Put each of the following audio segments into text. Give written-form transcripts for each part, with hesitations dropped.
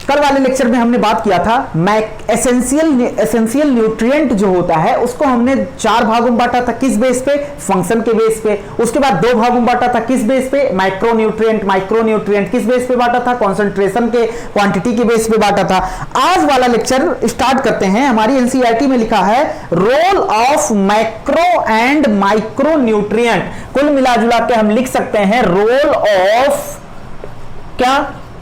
कल वाले लेक्चर में हमने बात किया था एसेंशियल न्यूट्रिएंट जो होता है उसको हमने 4 भागों में बांटा था। किस बेस पे? फंक्शन के बेस पे। उसके बाद 2 भागों में बांटा था। किस बेस पे? माइक्रोन्यूट्रिएंट किस बेस पे बांटा था? कॉन्सेंट्रेशन के, क्वांटिटी के बेस पे बांटा था। आज वाला लेक्चर स्टार्ट करते हैं। हमारी एनसीईआरटी में लिखा है role of macro and micro nutrient. कुल मिलाजुला के हम लिख सकते हैं रोल ऑफ क्या?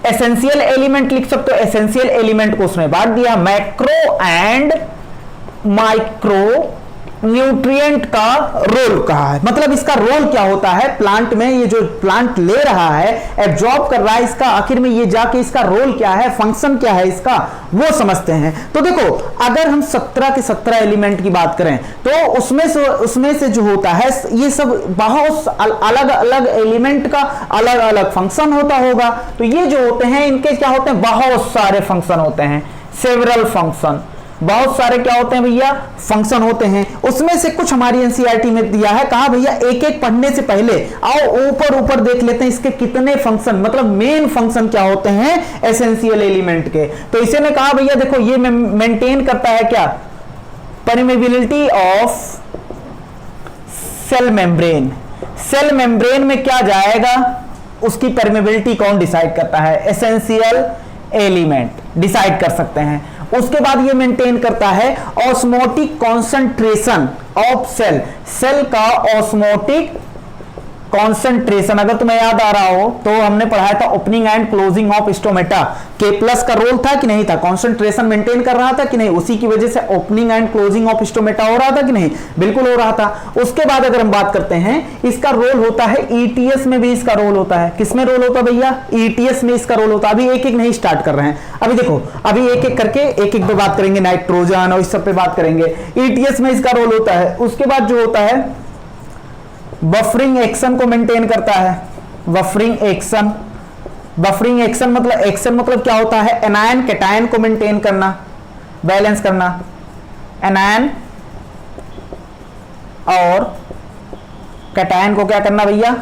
एसेंशियल एलिमेंट लिख सकते हो। एसेंशियल एलिमेंट को उसमें बांट दिया, मैक्रो एंड माइक्रो न्यूट्रिएंट का रोल कहा है। मतलब इसका रोल क्या होता है प्लांट में, ये जो प्लांट ले रहा है, एब्जॉर्ब कर रहा है, इसका आखिर में ये जाके इसका रोल क्या है, फंक्शन क्या है इसका, वो समझते हैं। तो देखो, अगर हम 17 के 17 एलिमेंट की बात करें तो उसमें से जो होता है ये सब बहुत अलग अलग एलिमेंट का अलग अलग फंक्शन होता होगा। तो ये जो होते हैं इनके क्या होते हैं? बहुत सारे फंक्शन होते हैं, सेवरल फंक्शन। बहुत सारे क्या होते हैं भैया? फंक्शन होते हैं। उसमें से कुछ हमारी एनसीईआरटी में दिया है। कहा भैया एक एक पढ़ने से पहले आओ ऊपर देख लेते हैं इसके कितने फंक्शन, मतलब मेन फंक्शन क्या होते हैं एसेंशियल एलिमेंट के। तो इसे ने कहा भैया देखो ये मेंटेन करता है क्या? Permeability of cell membrane. Cell membrane में क्या जाएगा उसकी परमेबिलिटी कौन डिसाइड करता है? एसेंशियल एलिमेंट डिसाइड कर सकते हैं। उसके बाद ये मेंटेन करता है osmotic concentration of cell. Cell का ऑस्मोटिक कॉन्सेंट्रेशन, अगर तुम्हें याद आ रहा हो तो हमने पढ़ाया था opening and closing of stomata. K+ का रोल था कि नहीं था? कॉन्सेंट्रेशन मेंटेन कर रहा था कि नहीं? उसी की वजह से opening and closing of stomata हो रहा था कि नहीं? बिल्कुल हो रहा था। उसके बाद अगर हम बात करते हैं इसका रोल होता है ETS में भी इसका रोल होता है। किसमें रोल होता है भैया? ETS में इसका रोल होता है। अभी एक एक नहीं स्टार्ट कर रहे हैं, अभी देखो अभी एक एक करके एक एक पे बात करेंगे, नाइट्रोजन और इस सब पे बात करेंगे। ETS में इसका रोल होता है। उसके बाद जो होता है बफरिंग एक्शन को मेंटेन करता है। बफरिंग एक्शन मतलब क्या होता है? एनायन कैटायन को मेंटेन करना, बैलेंस करना। एनायन और कैटायन को क्या करना भैया?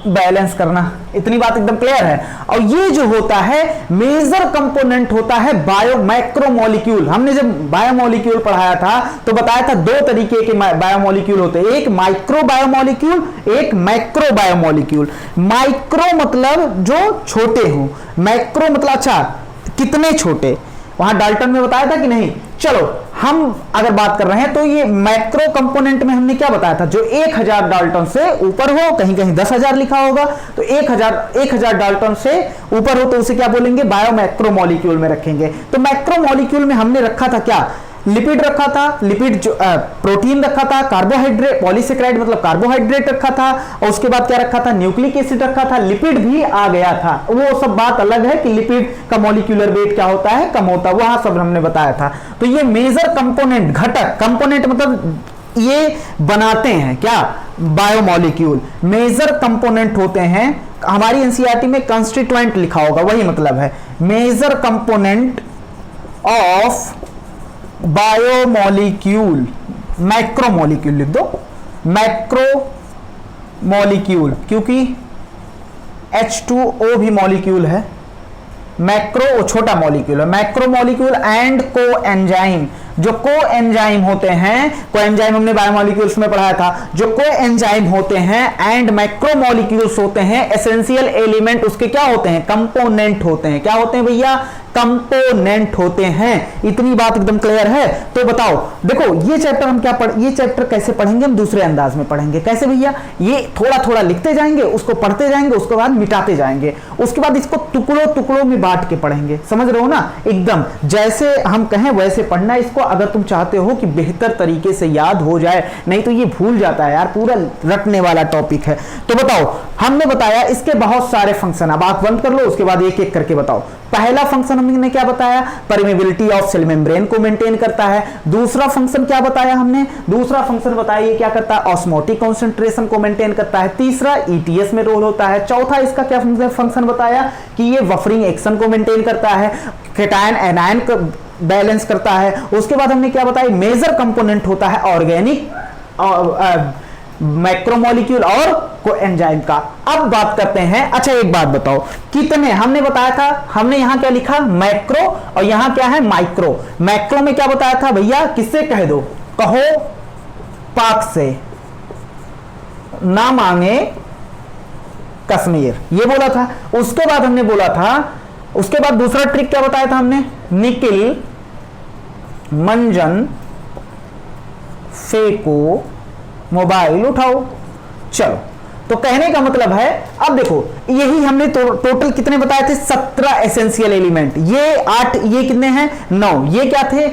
बैलेंस करना। इतनी बात एकदम क्लियर है। और ये जो होता है मेजर कंपोनेंट होता है बायोमैक्रोमोलिक्यूल। हमने जब बायोमोलिक्यूल पढ़ाया था तो बताया था 2 तरीके के बायोमोलिक्यूल होते हैं, एक माइक्रो बायोमोलिक्यूल, एक मैक्रो बायोमोलिक्यूल। माइक्रो मतलब जो छोटे हो, मैक्रो मतलब अच्छा कितने छोटे, वहां डाल्टन में बताया था कि नहीं? चलो हम अगर बात कर रहे हैं तो ये मैक्रो कंपोनेंट में हमने क्या बताया था? जो 1000 डाल्टन से ऊपर हो, कहीं कहीं 10,000 लिखा होगा, तो 1000 डाल्टन से ऊपर हो तो उसे क्या बोलेंगे? बायोमैक्रो मॉलिक्यूल में रखेंगे। तो मैक्रो मॉलिक्यूल में हमने रखा था क्या? लिपिड रखा था, लिपिड जो प्रोटीन रखा था, कार्बोहाइड्रेट, पॉलीसेकेराइड मतलब कार्बोहाइड्रेट रखा था, और उसके बाद क्या रखा था? न्यूक्लिक एसिड रखा था, लिपिड भी आ गया था। वो सब बात अलग है कि लिपिड का मॉलिक्यूलर वेट क्या होता है, कम होता है, वहां सब हमने बताया था। तो ये मेजर कंपोनेंट, घटक, कंपोनेंट मतलब ये बनाते हैं क्या? बायोमोलिक्यूल मेजर कंपोनेंट होते हैं। हमारी एनसीईआरटी में कंस्टिट्यूएंट लिखा होगा, वही मतलब है major component of biomolecule. Macromolecule लिख दो, मैक्रोमोलिक्यूल, क्योंकि H2O भी मॉलिक्यूल है। मैक्रो छोटा मॉलिक्यूल है। मैक्रोमोलिक्यूल एंड कोएंजाइम, जो कोएंजाइम होते हैं, कोएंजाइम हमने बायोमोलिक्यूल्स में पढ़ाया था, जो कोएंजाइम होते हैं एंड मैक्रोमोलिक्यूल्स होते हैं, एसेंशियल एलिमेंट उसके क्या होते हैं? कंपोनेंट होते हैं। क्या होते हैं भैया? कंपोनेंट होते हैं। इतनी बात एकदम क्लियर है। तो बताओ, देखो ये चैप्टर हम क्या ये चैप्टर कैसे पढ़ेंगे? हम दूसरे अंदाज में पढ़ेंगे। कैसे भैया? ये थोड़ा थोड़ा लिखते जाएंगे, उसको पढ़ते जाएंगे, उसके बाद मिटाते जाएंगे, उसके बाद इसको टुकड़ों टुकड़ों में बांट के पढ़ेंगे। समझ रहे हो ना? एकदम जैसे हम कहें वैसे पढ़ना इसको, अगर तुम चाहते हो कि बेहतर तरीके से याद हो जाए, नहीं तो ये भूल जाता है यार, पूरा रटने वाला टॉपिक है। तो बताओ, हमने बताया इसके बहुत सारे फंक्शन। अब आंख बंद कर लो, उसके बाद एक एक करके बताओ। पहला फंक्शन हमने क्या बताया? परमेबिलिटी ऑफ सेल मेम्ब्रेन को मेंटेन करता है। दूसरा फंक्शन क्या बताया हमने? दूसरा फंक्शन बताया ये क्या करता है? ऑस्मोटिक कॉन्सेंट्रेशन को मेंटेन करता है। तीसरा ETS में रोल होता है। चौथा इसका क्या फंक्शन बताया कि ये बफरिंग एक्शन को मेंटेन करता है, कैटायन एनायन को बैलेंस करता है। उसके बाद हमने क्या बताया? मेजर कंपोनेंट होता है ऑर्गेनिक, मैक्रोमोलिक्यूल और कोएंजाइम का। अब बात करते हैं, अच्छा एक बात बताओ, कितने हमने बताया था, हमने यहां क्या लिखा, मैक्रो, और यहां क्या है, माइक्रो। मैक्रो में क्या बताया था भैया, किससे कह दो, कहो पाक से, ना मांगे कश्मीर, ये बोला था। उसके बाद हमने बोला था, उसके बाद दूसरा ट्रिक क्या बताया था हमने, निकिल मंजन फेंको मोबाइल उठाओ। चलो, तो कहने का मतलब है, अब देखो यही हमने टोटल कितने बताए थे, 17 एसेंशियल एलिमेंट, ये 8, ये कितने हैं, 9, ये क्या थे,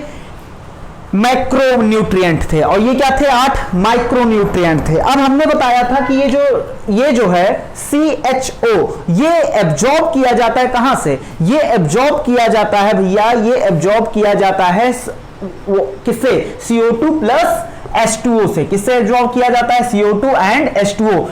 मैक्रो न्यूट्रिएंट थे, और ये क्या थे, 8 माइक्रो न्यूट्रिएंट थे। अब हमने बताया था कि ये जो है CHO, ये एब्जॉर्ब किया जाता है कहां से, ये एब्जॉर्ब किया जाता है भैया, ये एब्जॉर्ब किया जाता है किससे, CO2 प्लस H2O से। किससे एब्जॉर्ब किया जाता है, CO2 एंड H2O।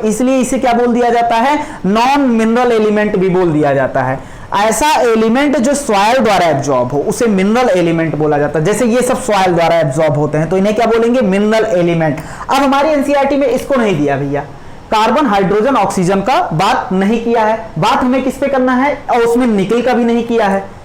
इसलिए इसे क्या बोल दिया जाता है, नॉन मिनरल एलिमेंट भी बोल दिया जाता है। ऐसा एलिमेंट जो सॉइल द्वारा एब्जॉर्ब हो उसे मिनरल एलिमेंट बोला जाता है। जैसे ये सब सॉइल द्वारा एब्जॉर्ब होते हैं तो इन्हें क्या बोलेंगे, मिनरल एलिमेंट। अब हमारी एनसीईआरटी में इसको नहीं दिया भैया, कार्बन हाइड्रोजन ऑक्सीजन का बात नहीं किया है। बात हमें किस पे करना है, और उसमें निकल का भी नहीं किया है,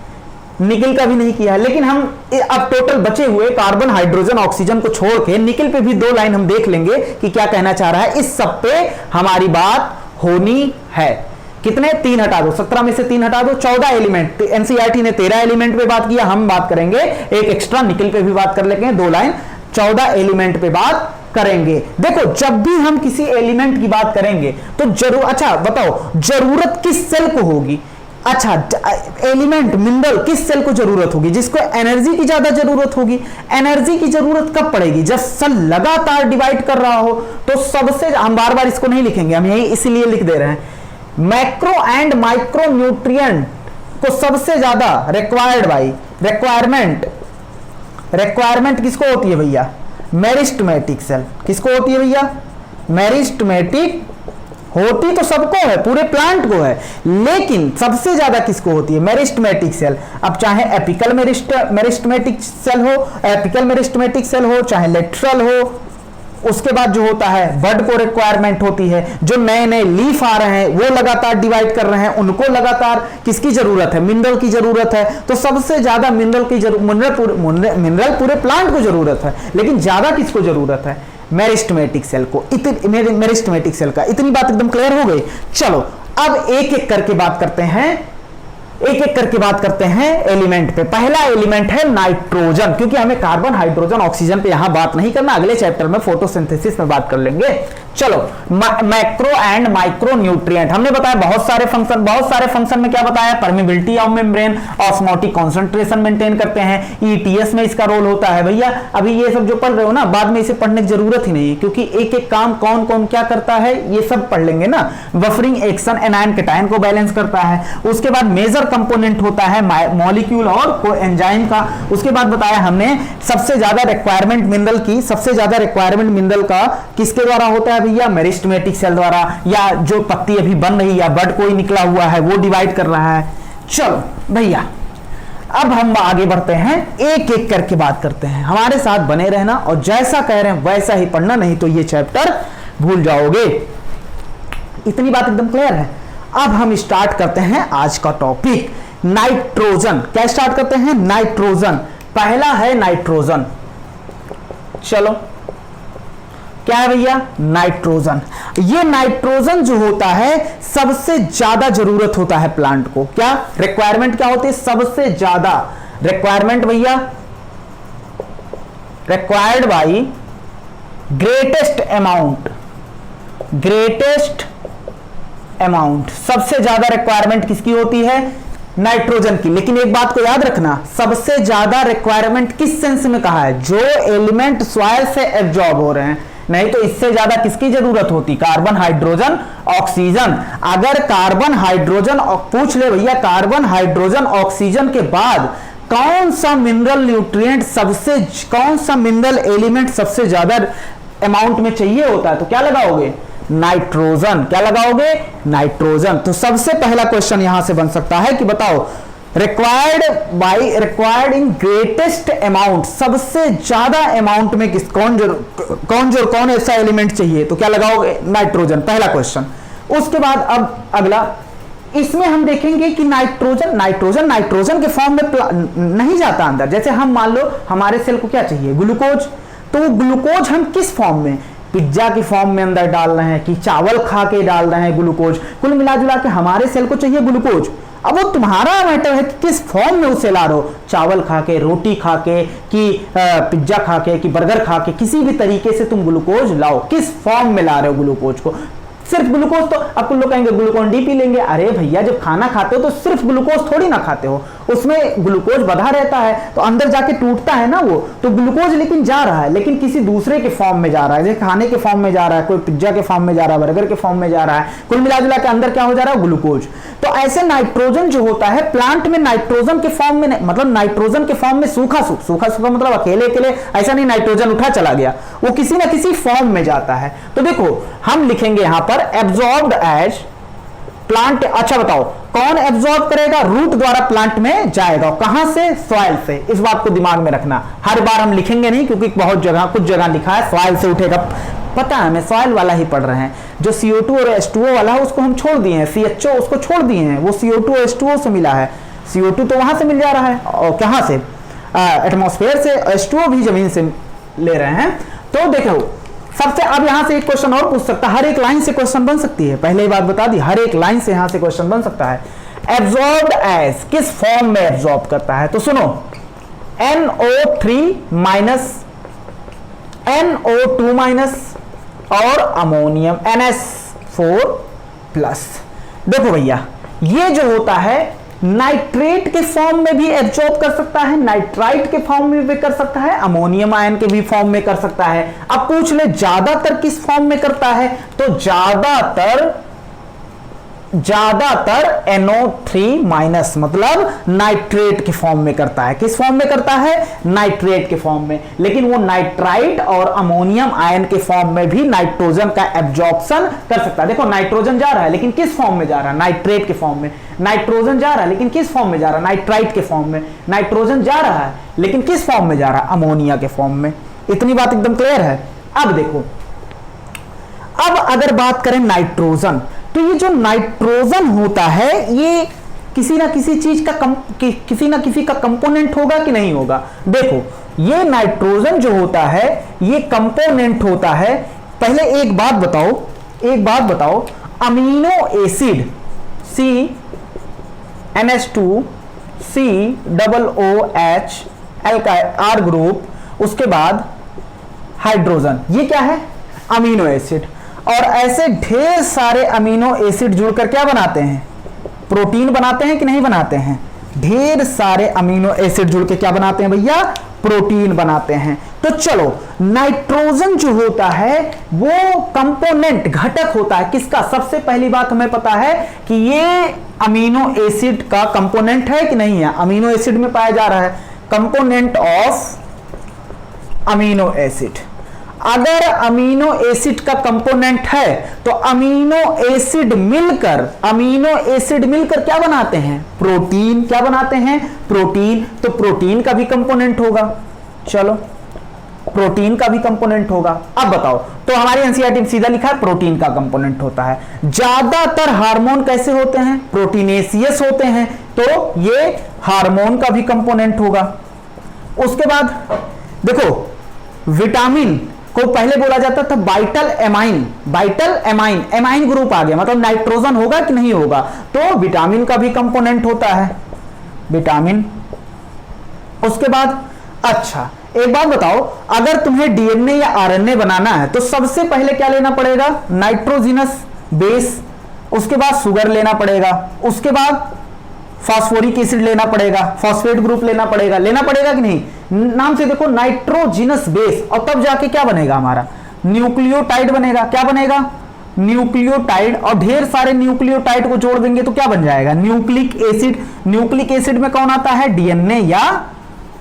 निकल का भी नहीं किया है। लेकिन हम अब टोटल बचे हुए कार्बन हाइड्रोजन ऑक्सीजन को छोड़ के निकल पे भी 2 लाइन हम देख लेंगे कि क्या कहना चाह रहा है। इस सब पे हमारी बात होनी है। कितने, 3 हटा दो, 17 में से 3 हटा दो, 14 एलिमेंट। एनसीईआरटी ने 13 एलिमेंट पे बात किया, हम बात करेंगे एक एक्स्ट्रा निकल पे भी बात कर लेंगे, 2 लाइन, 14 एलिमेंट पे बात करेंगे। देखो जब भी हम किसी एलिमेंट की बात करेंगे तो जरूर, अच्छा बताओ जरूरत किस सेल को होगी, अच्छा एलिमेंट मिनरल किस सेल को जरूरत होगी, जिसको एनर्जी की ज्यादा जरूरत होगी। एनर्जी की जरूरत कब पड़ेगी, जब सेल लगातार डिवाइड कर रहा हो। तो सबसे, हम बार बार इसको नहीं लिखेंगे, हम यही इसीलिए लिख दे रहे हैं, मैक्रो एंड माइक्रो न्यूट्रिएंट को सबसे ज्यादा रिक्वायर्ड बाई, रिक्वायरमेंट किसको होती है भैया, मेरिस्टेमेटिक सेल। किसको होती है भैया, मेरिस्टेमेटिक। होती तो सबको है, पूरे प्लांट को है, लेकिन सबसे ज्यादा किसको होती है, मेरिस्टेमेटिक सेल। अब चाहे एपिकल मेरिस्टेमेटिक सेल हो, एपिकल मेरिस्टेमेटिक सेल हो, चाहे लेटरल हो। उसके बाद जो होता है बड को रिक्वायरमेंट होती है, जो नए नए लीफ आ रहे हैं वो लगातार डिवाइड कर रहे हैं, उनको लगातार किसकी जरूरत है, मिनरल की जरूरत है। तो सबसे ज्यादा मिनरल की मिनरल पूरे प्लांट को जरूरत है, लेकिन ज्यादा किसको जरूरत है, मेरिस्टेमेटिक सेल को। मेरिस्टेमेटिक सेल का, इतनी बात एकदम क्लियर हो गई। चलो अब एक एक करके बात करते हैं, एलिमेंट पे। पहला एलिमेंट है नाइट्रोजन, क्योंकि हमें कार्बन हाइड्रोजन ऑक्सीजन पे यहां बात नहीं करना, अगले चैप्टर में फोटोसिंथेसिस में बात कर लेंगे। चलो मैक्रो एंड माइक्रो न्यूट्रिएंट, हमने बताया बहुत सारे फंक्शन में क्या बताया, permeability of membrane, osmotic concentration maintain करते हैं, ईटीएस में इसका रोल होता है। भैया अभी ये सब जो पढ़ रहे हो ना, बाद में इसे पढ़ने की जरूरत ही नहीं है, क्योंकि एक एक काम कौन कौन क्या करता है ये सब पढ़ लेंगे ना। बफरिंग एक्शन एनायन कैटायन को बैलेंस करता है। उसके बाद मेजर कंपोनेंट होता है मॉलिक्यूल और कोएंजाइम का। उसके बाद बताया हमने सबसे ज्यादा रिक्वायरमेंट मिनरल का किसके द्वारा होता है भैया, मेरिस्टेमेटिक सेल द्वारा, या जो पत्ती अभी बन रही या बड कोई निकला हुआ है वो डिवाइड कर रहा है। चलो भैया अब हम आगे बढ़ते हैं, एक एक करके बात करते हैं। हमारे साथ बने रहना और जैसा कह रहे हैं वैसा ही पढ़ना, नहीं तो ये चैप्टर भूल जाओगे। इतनी बात एकदम क्लियर है। अब हम स्टार्ट करते हैं आज का टॉपिक, नाइट्रोजन। क्या स्टार्ट करते हैं, नाइट्रोजन। पहला है नाइट्रोजन। चलो क्या है भैया, नाइट्रोजन। ये नाइट्रोजन जो होता है सबसे ज्यादा जरूरत होता है प्लांट को। क्या रिक्वायरमेंट क्या होती है, सबसे ज्यादा रिक्वायरमेंट भैया, रिक्वायर्ड बाई ग्रेटेस्ट अमाउंट, सबसे ज्यादा रिक्वायरमेंट किसकी होती है, नाइट्रोजन की। लेकिन एक बात को याद रखना, सबसे ज्यादा रिक्वायरमेंट किस सेंस में कहा है, जो एलिमेंट सॉइल से एब्जॉर्ब हो रहे हैं, नहीं तो इससे ज्यादा किसकी जरूरत होती, कार्बन हाइड्रोजन ऑक्सीजन। अगर कार्बन हाइड्रोजन पूछ ले भैया, कार्बन हाइड्रोजन ऑक्सीजन के बाद कौन सा मिनरल एलिमेंट सबसे ज्यादा अमाउंट में चाहिए होता है, तो क्या लगाओगे, नाइट्रोजन। क्या लगाओगे, नाइट्रोजन। तो सबसे पहला क्वेश्चन यहां से बन सकता है कि बताओ रिक्वायर्ड इन ग्रेटेस्ट अमाउंट, सबसे ज्यादा अमाउंट में कौन ऐसा एलिमेंट चाहिए, तो क्या लगाओगे, नाइट्रोजन, पहला क्वेश्चन। उसके बाद अब अगला, इसमें हम देखेंगे कि नाइट्रोजन के फॉर्म में नहीं जाता अंदर। जैसे हम मान लो हमारे सेल को क्या चाहिए, ग्लूकोज, तो वो ग्लूकोज हम किस फॉर्म में, पिज्जा की फॉर्म में अंदर डाल रहे हैं कि चावल खा के डाल रहे हैं ग्लूकोज, कुल मिला जुला के हमारे सेल को चाहिए ग्लूकोज। अब वो तुम्हारा मैटर है कि किस फॉर्म में उसे ला रहे हो, चावल खा के, रोटी खा के, कि पिज्जा खा के, कि बर्गर खा के, किसी भी तरीके से तुम ग्लूकोज लाओ, किस फॉर्म में ला रहे हो ग्लूकोज को। सिर्फ ग्लूकोज तो अब कुछ लोग कहेंगे ग्लूकोन डी पी लेंगे, अरे भैया जब खाना खाते हो तो सिर्फ ग्लूकोज थोड़ी ना खाते हो, उसमें ग्लूकोज बधा रहता है तो अंदर जाके टूटता है ना वो, तो ग्लूकोज लेकिन जा रहा है, लेकिन किसी दूसरे के फॉर्म में जा रहा है, जैसे खाने के फॉर्म में जा रहा है, कोई पिज्जा के फॉर्म में जा रहा है, बर्गर के फॉर्म में जा रहा है, कुल मिला जुला के अंदर क्या हो जा रहा है, ग्लूकोज। तो ऐसे नाइट्रोजन जो होता है प्लांट में नाइट्रोजन के फॉर्म में, मतलब नाइट्रोजन के फॉर्म में सूखा मतलब अकेले ऐसा नहीं नाइट्रोजन उठा चला गया, वो किसी ना किसी फॉर्म में जाता है। तो देखो हम लिखेंगे यहां पर एब्जॉर्ब्ड एज प्लांट। अच्छा बताओ कौन एब्जॉर्ब करेगा, रूट द्वारा प्लांट में जाएगा, कहां से, सॉइल से। इस बात को दिमाग में रखना, हर बार हम लिखेंगे नहीं क्योंकि कुछ जगह लिखा है सॉइल से उठेगा, पता है हमें सॉइल वाला ही पढ़ रहे हैं। जो CO2 और H2O वाला है उसको हम छोड़ दिए हैं, CHO उसको छोड़ दिए हैं, वो CO2 और H2O से मिला है, CO2 तो वहां से मिल जा रहा है, और कहां से, एटमॉस्फेयर से, H2O भी जमीन से ले रहे हैं। तो देखो सबसे, अब यहां से एक क्वेश्चन और पूछ सकता है, हर एक लाइन से क्वेश्चन बन सकती है, पहले ही बात बता दी, हर एक लाइन से यहां से क्वेश्चन बन सकता है। एब्जॉर्ब्ड एज किस फॉर्म में एब्जॉर्ब करता है, तो सुनो NO3 माइनस, NO2 माइनस और अमोनियम NH4 प्लस। देखो भैया ये जो होता है नाइट्रेट के फॉर्म में भी एब्जॉर्ब कर सकता है, नाइट्राइट के फॉर्म में भी कर सकता है, अमोनियम आयन के भी फॉर्म में कर सकता है। अब पूछ ले ज्यादातर किस फॉर्म में करता है, तो ज्यादातर NO3 माइनस मतलब नाइट्रेट के फॉर्म में करता है। किस फॉर्म में करता है, नाइट्रेट के फॉर्म में। लेकिन वो नाइट्राइट और अमोनियम आयन के फॉर्म में भी नाइट्रोजन का एब्जॉर्प्शन कर सकता है। देखो नाइट्रोजन जा रहा है लेकिन किस फॉर्म में जा रहा है, नाइट्रेट के फॉर्म में। नाइट्रोजन जा रहा है लेकिन किस फॉर्म में जा रहा है, नाइट्राइट के फॉर्म में। नाइट्रोजन जा रहा है लेकिन किस फॉर्म में जा रहा है, अमोनिया के फॉर्म में। इतनी बात एकदम क्लियर है। अब देखो, अब अगर बात करें नाइट्रोजन, तो ये जो नाइट्रोजन होता है ये किसी ना किसी चीज का किसी ना किसी का कंपोनेंट होगा कि नहीं होगा। देखो ये नाइट्रोजन जो होता है ये कंपोनेंट होता है। पहले एक बात बताओ, amino acid NH2 COOH R group, उसके बाद हाइड्रोजन, ये क्या है, अमीनो एसिड। और ऐसे ढेर सारे अमीनो एसिड जुड़कर क्या बनाते हैं, प्रोटीन बनाते हैं कि नहीं बनाते हैं। ढेर सारे अमीनो एसिड जुड़ के क्या बनाते हैं भैया, प्रोटीन बनाते हैं। तो चलो नाइट्रोजन जो होता है वो कंपोनेंट, घटक होता है किसका। सबसे पहली बात हमें पता है कि ये अमीनो एसिड का कंपोनेंट है कि नहीं है, अमीनो एसिड में पाया जा रहा है, कंपोनेंट ऑफ अमीनो एसिड। अगर अमीनो एसिड का कंपोनेंट है तो अमीनो एसिड मिलकर क्या बनाते हैं, प्रोटीन। क्या बनाते हैं, प्रोटीन। तो प्रोटीन का भी कंपोनेंट होगा, चलो प्रोटीन का भी कंपोनेंट होगा। अब बताओ, तो हमारी एनसीईआरटी में सीधा लिखा है प्रोटीन का कंपोनेंट होता है। ज्यादातर हार्मोन कैसे होते हैं, प्रोटीनेसियस होते हैं, तो ये हार्मोन का भी कंपोनेंट होगा। उसके बाद देखो विटामिन को पहले बोला जाता था वाइटल एमाइन, एमाइन ग्रुप आ गया, मतलब नाइट्रोजन होगा कि नहीं होगा, तो विटामिन का भी कंपोनेंट होता है, विटामिन। उसके बाद अच्छा एक बात बताओ, अगर तुम्हें डीएनए या आरएनए बनाना है तो सबसे पहले क्या लेना पड़ेगा, नाइट्रोजिनस बेस, उसके बाद शुगर लेना पड़ेगा, उसके बाद फास्फोरिक एसिड लेना पड़ेगा, फॉस्फेट ग्रुप लेना पड़ेगा कि नहीं। नाम से देखो नाइट्रोजिनस बेस, और तब जाके क्या बनेगा हमारा, न्यूक्लियोटाइड बनेगा। क्या बनेगा, न्यूक्लियोटाइड। और ढेर सारे न्यूक्लियोटाइड को जोड़ देंगे तो क्या बन जाएगा, न्यूक्लिक एसिड। न्यूक्लिक एसिड में कौन आता है, डीएनए या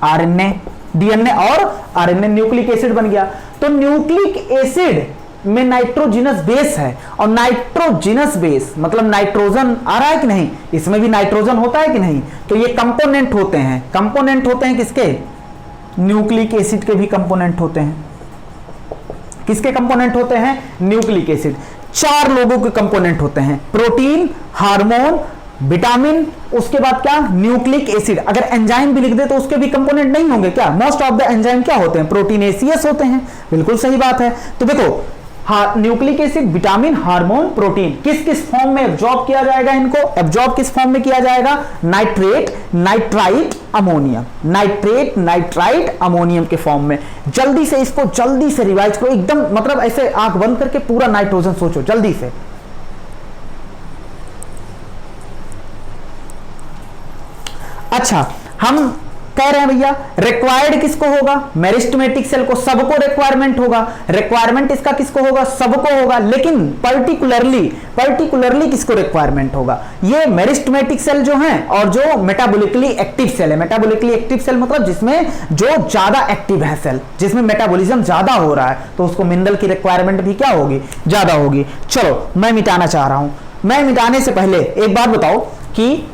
आरएनए। डीएनए और आरएनए न्यूक्लिक एसिड बन गया। तो न्यूक्लिक एसिड में नाइट्रोजिनस बेस है, और नाइट्रोजिनस बेस मतलब नाइट्रोजन आ रहा है कि नहीं, इसमें भी नाइट्रोजन होता है कि नहीं, तो ये कंपोनेंट होते हैं, कंपोनेंट होते हैं किसके, न्यूक्लिक एसिड के भी कंपोनेंट होते हैं। किसके कंपोनेंट होते हैं, न्यूक्लिक एसिड। 4 लोगों के कंपोनेंट होते हैं, प्रोटीन, हार्मोन, विटामिन, उसके बाद क्या, न्यूक्लिक एसिड। अगर एंजाइम भी लिख दे तो उसके भी कंपोनेंट नहीं होंगे क्या, मोस्ट ऑफ द एंजाइम क्या होते हैं, प्रोटीनेसियस होते हैं, बिल्कुल सही बात है। तो देखो nucleic acid, vitamin, hormone, protein किस किस फॉर्म में एब्जॉर्ब किया जाएगा, इनको एब्जॉर्ब किस फॉर्म में किया जाएगा, nitrate, nitrite, ammonium, nitrate, nitrite, ammonium के फॉर्म में। जल्दी से इसको जल्दी से रिवाइज करो, एकदम मतलब ऐसे आंख बंद करके पूरा नाइट्रोजन सोचो जल्दी से। अच्छा, हम कह रहे हैं भैया रिक्वायर्ड किसको होगा, मेरिस्टेमेटिक सेल को, सबको रिक्वायरमेंट होगा, रिक्वायरमेंट इसका किसको होगा, सबको होगा, लेकिन पर्टिकुलरली किसको रिक्वायरमेंट होगा, ये मेरिस्टेमेटिक सेल जो है और जो मेटाबॉलिकली एक्टिव सेल है। मेटाबॉलिकली एक्टिव सेल मतलब जिसमें जो ज्यादा एक्टिव है सेल, जिसमें मेटाबॉलिज्म ज्यादा हो रहा है, तो उसको मिनरल की रिक्वायरमेंट भी क्या होगी, ज्यादा होगी। चलो मैं मिटाना चाह रहा हूं, मैं मिटाने से पहले एक बात बताओ कि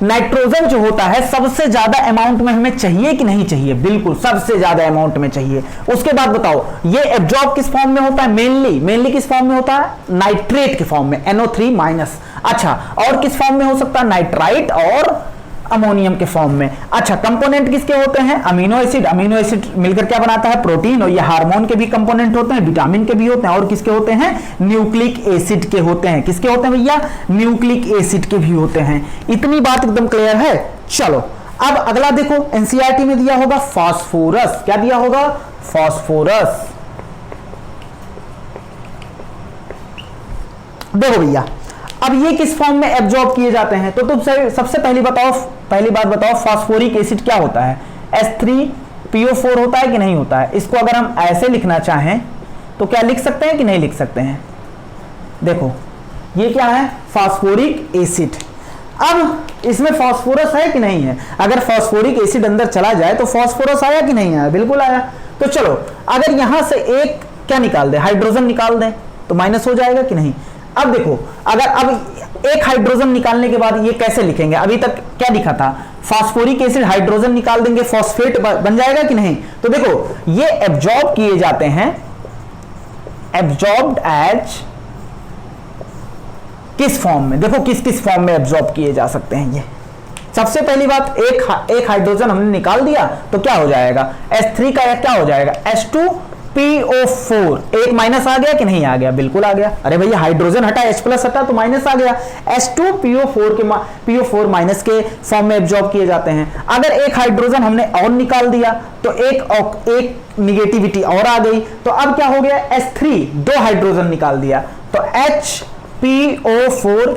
नाइट्रोजन जो होता है सबसे ज्यादा अमाउंट में हमें चाहिए कि नहीं चाहिए, बिल्कुल सबसे ज्यादा अमाउंट में चाहिए। उसके बाद बताओ ये एब्जॉर्ब किस फॉर्म में होता है, मेनली किस फॉर्म में होता है, नाइट्रेट के फॉर्म में, NO3-। अच्छा, और किस फॉर्म में हो सकता है, नाइट्राइट और अमोनियम के फॉर्म में। अच्छा, कंपोनेंट किसके होते हैं, अमीनो एसिड, अमीनो एसिड मिलकर क्या बनाता है, प्रोटीन, और ये हार्मोन के भी कंपोनेंट होते हैं, विटामिन के भी होते हैं, और किसके होते हैं, न्यूक्लिक एसिड के होते हैं। किसके होते हैं भैया, न्यूक्लिक एसिड के भी होते हैं। इतनी बात एकदम क्लियर है। चलो अब अगला देखो, एनसीईआरटी में दिया होगा फास्फोरस, क्या दिया होगा, फास्फोरस। देखो भैया अब ये किस फॉर्म में एब्जॉर्ब किए जाते हैं, तो तुम सबसे पहली बात बताओ फास्फोरिक एसिड क्या होता है, H3PO4 होता है कि नहीं होता है। इसको अगर हम ऐसे लिखना चाहें तो क्या लिख सकते हैं कि नहीं लिख सकते हैं, देखो ये क्या है, फास्फोरिक एसिड। अब इसमें फास्फोरस है कि नहीं है, अगर फास्फोरिक एसिड अंदर चला जाए तो फास्फोरस आया कि नहीं आया, बिल्कुल आया। तो चलो अगर यहां से एक क्या निकाल दे, हाइड्रोजन निकाल दें तो माइनस हो जाएगा कि नहीं। अब देखो अगर अब एक हाइड्रोजन निकालने के बाद ये कैसे लिखेंगे, अभी तक क्या लिखा था, फास्फोरिक एसिड, हाइड्रोजन निकाल देंगे फॉस्फेट बन जाएगा कि नहीं। तो देखो ये एब्जॉर्ब किए जाते हैं, एब्जॉर्ब्ड एज किस फॉर्म में, देखो किस किस फॉर्म में एब्जॉर्ब किए जा सकते हैं ये। सबसे पहली बात, एक हाइड्रोजन हमने निकाल दिया तो क्या हो जाएगा, H3 का क्या हो जाएगा, H2PO4, एक माइनस आ गया कि नहीं आ गया, बिल्कुल आ गया। अरे भैया हाइड्रोजन हटा, H+ हटा तो माइनस आ गया। H2PO4 माइनस के फॉर्म में एब्जॉर्ब किए जाते हैं। अगर एक हाइड्रोजन हमने और निकाल दिया तो एक निगेटिविटी और आ गई, तो अब क्या हो गया, H3, 2 हाइड्रोजन निकाल दिया तो HPO4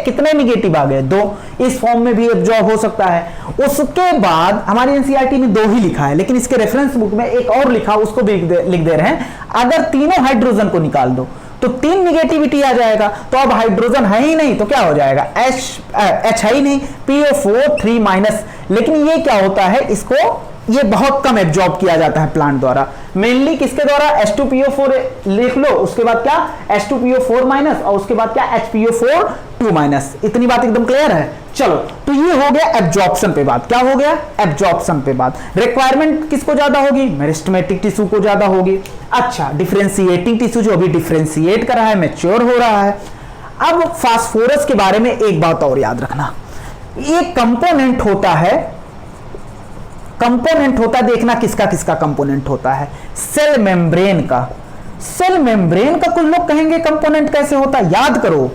कितने निगेटिव आ गए, 2। इस फॉर्म में भी एब्जॉर्ब हो सकता है। उसके बाद हमारी एनसीईआरटी में 2 ही लिखा है, लेकिन इसके रेफरेंस बुक में एक और लिखा, उसको भी लिख दे रहे हैं। अगर तीनों हाइड्रोजन को निकाल दो तो 3 निगेटिविटी आ जाएगा, तो अब हाइड्रोजन है ही नहीं तो क्या हो जाएगा, H है ही नहीं, PO4 3-। लेकिन ये क्या होता है, इसको ये बहुत कम एब्जॉर्ब किया जाता है प्लांट द्वारा, मेनली किसके द्वारा, H2PO4 लिख लो, उसके बाद क्या H2PO4- और उसके बाद क्या HPO4 2-। इतनी बात एकदम क्लियर है। चलो तो ये हो गया एब्जॉर्प्शन पे बात, क्या हो गया, एब्जॉर्प्शन पे बात। रिक्वायरमेंट किसको ज्यादा होगी, मेरिस्टेमेटिक टिश्यू को ज्यादा होगी। अच्छा, डिफरेंशिएटिंग टिश्यू जो अभी डिफरेंशिएट कर रहा है, मैच्योर हो रहा है। अब फास्फोरस के बारे में एक बात और याद रखना, ये कंपोनेंट होता है, देखना किसका किसका कंपोनेंट होता है, सेल मेम्ब्रेन का। सेल मेम्ब्रेन का कुछ लोग कहेंगे कंपोनेंट कैसे होता है, याद करो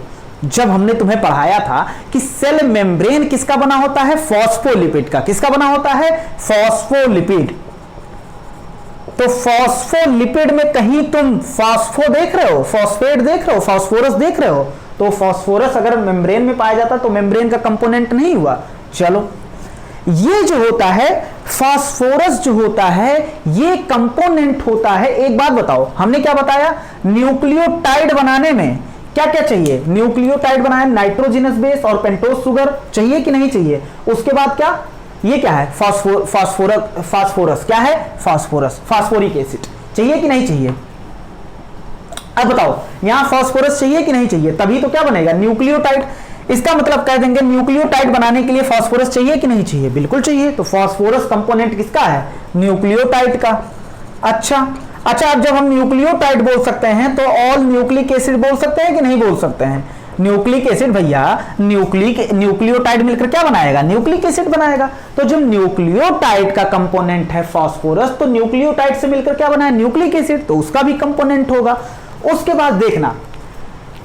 जब हमने तुम्हें पढ़ाया था कि सेल मेम्ब्रेन किसका बना होता है, फॉस्फोलिपिड का। किसका बना होता है, फॉस्फोलिपिड। तो फॉस्फोलिपिड में कहीं तुम फॉस्फो देख रहे हो, फॉस्फेट देख रहे हो, फॉस्फोरस देख रहे हो, तो फॉस्फोरस अगर मेम्ब्रेन में पाया जाता तो मेम्ब्रेन का कंपोनेंट नहीं हुआ। चलो ये जो होता है फास्फोरस जो होता है ये कंपोनेंट होता है। एक बात बताओ, हमने क्या बताया, न्यूक्लियोटाइड बनाने में क्या क्या चाहिए, न्यूक्लियोटाइड बनाए नाइट्रोजिनस बेस और पेंटोज शुगर चाहिए कि नहीं चाहिए। उसके बाद क्या, ये क्या है, फास्फोरस क्या है, फास्फोरिक एसिड चाहिए कि नहीं चाहिए। अब बताओ यहां फास्फोरस चाहिए कि नहीं चाहिए, तभी तो क्या बनेगा न्यूक्लियोटाइड। इसका मतलब कह देंगे न्यूक्लियोटाइड बनाने के लिए फास्फोरस चाहिए कि नहीं चाहिए, बिल्कुल चाहिए। तो फास्फोरस कंपोनेंट किसका है, न्यूक्लियोटाइड का। अच्छा, अब जब हम न्यूक्लियोटाइड बोल सकते हैं तो ऑल न्यूक्लिक एसिड बोल सकते हैं कि नहीं बोल सकते हैं। न्यूक्लिक एसिड भैया, न्यूक्लियोटाइड मिलकर क्या बनाएगा, न्यूक्लिक एसिड बनाएगा। तो जब न्यूक्लियोटाइड का कंपोनेंट है फास्फोरस, तो न्यूक्लियोटाइड से मिलकर क्या बना है, न्यूक्लिक एसिड, तो उसका भी कंपोनेंट होगा। उसके बाद देखना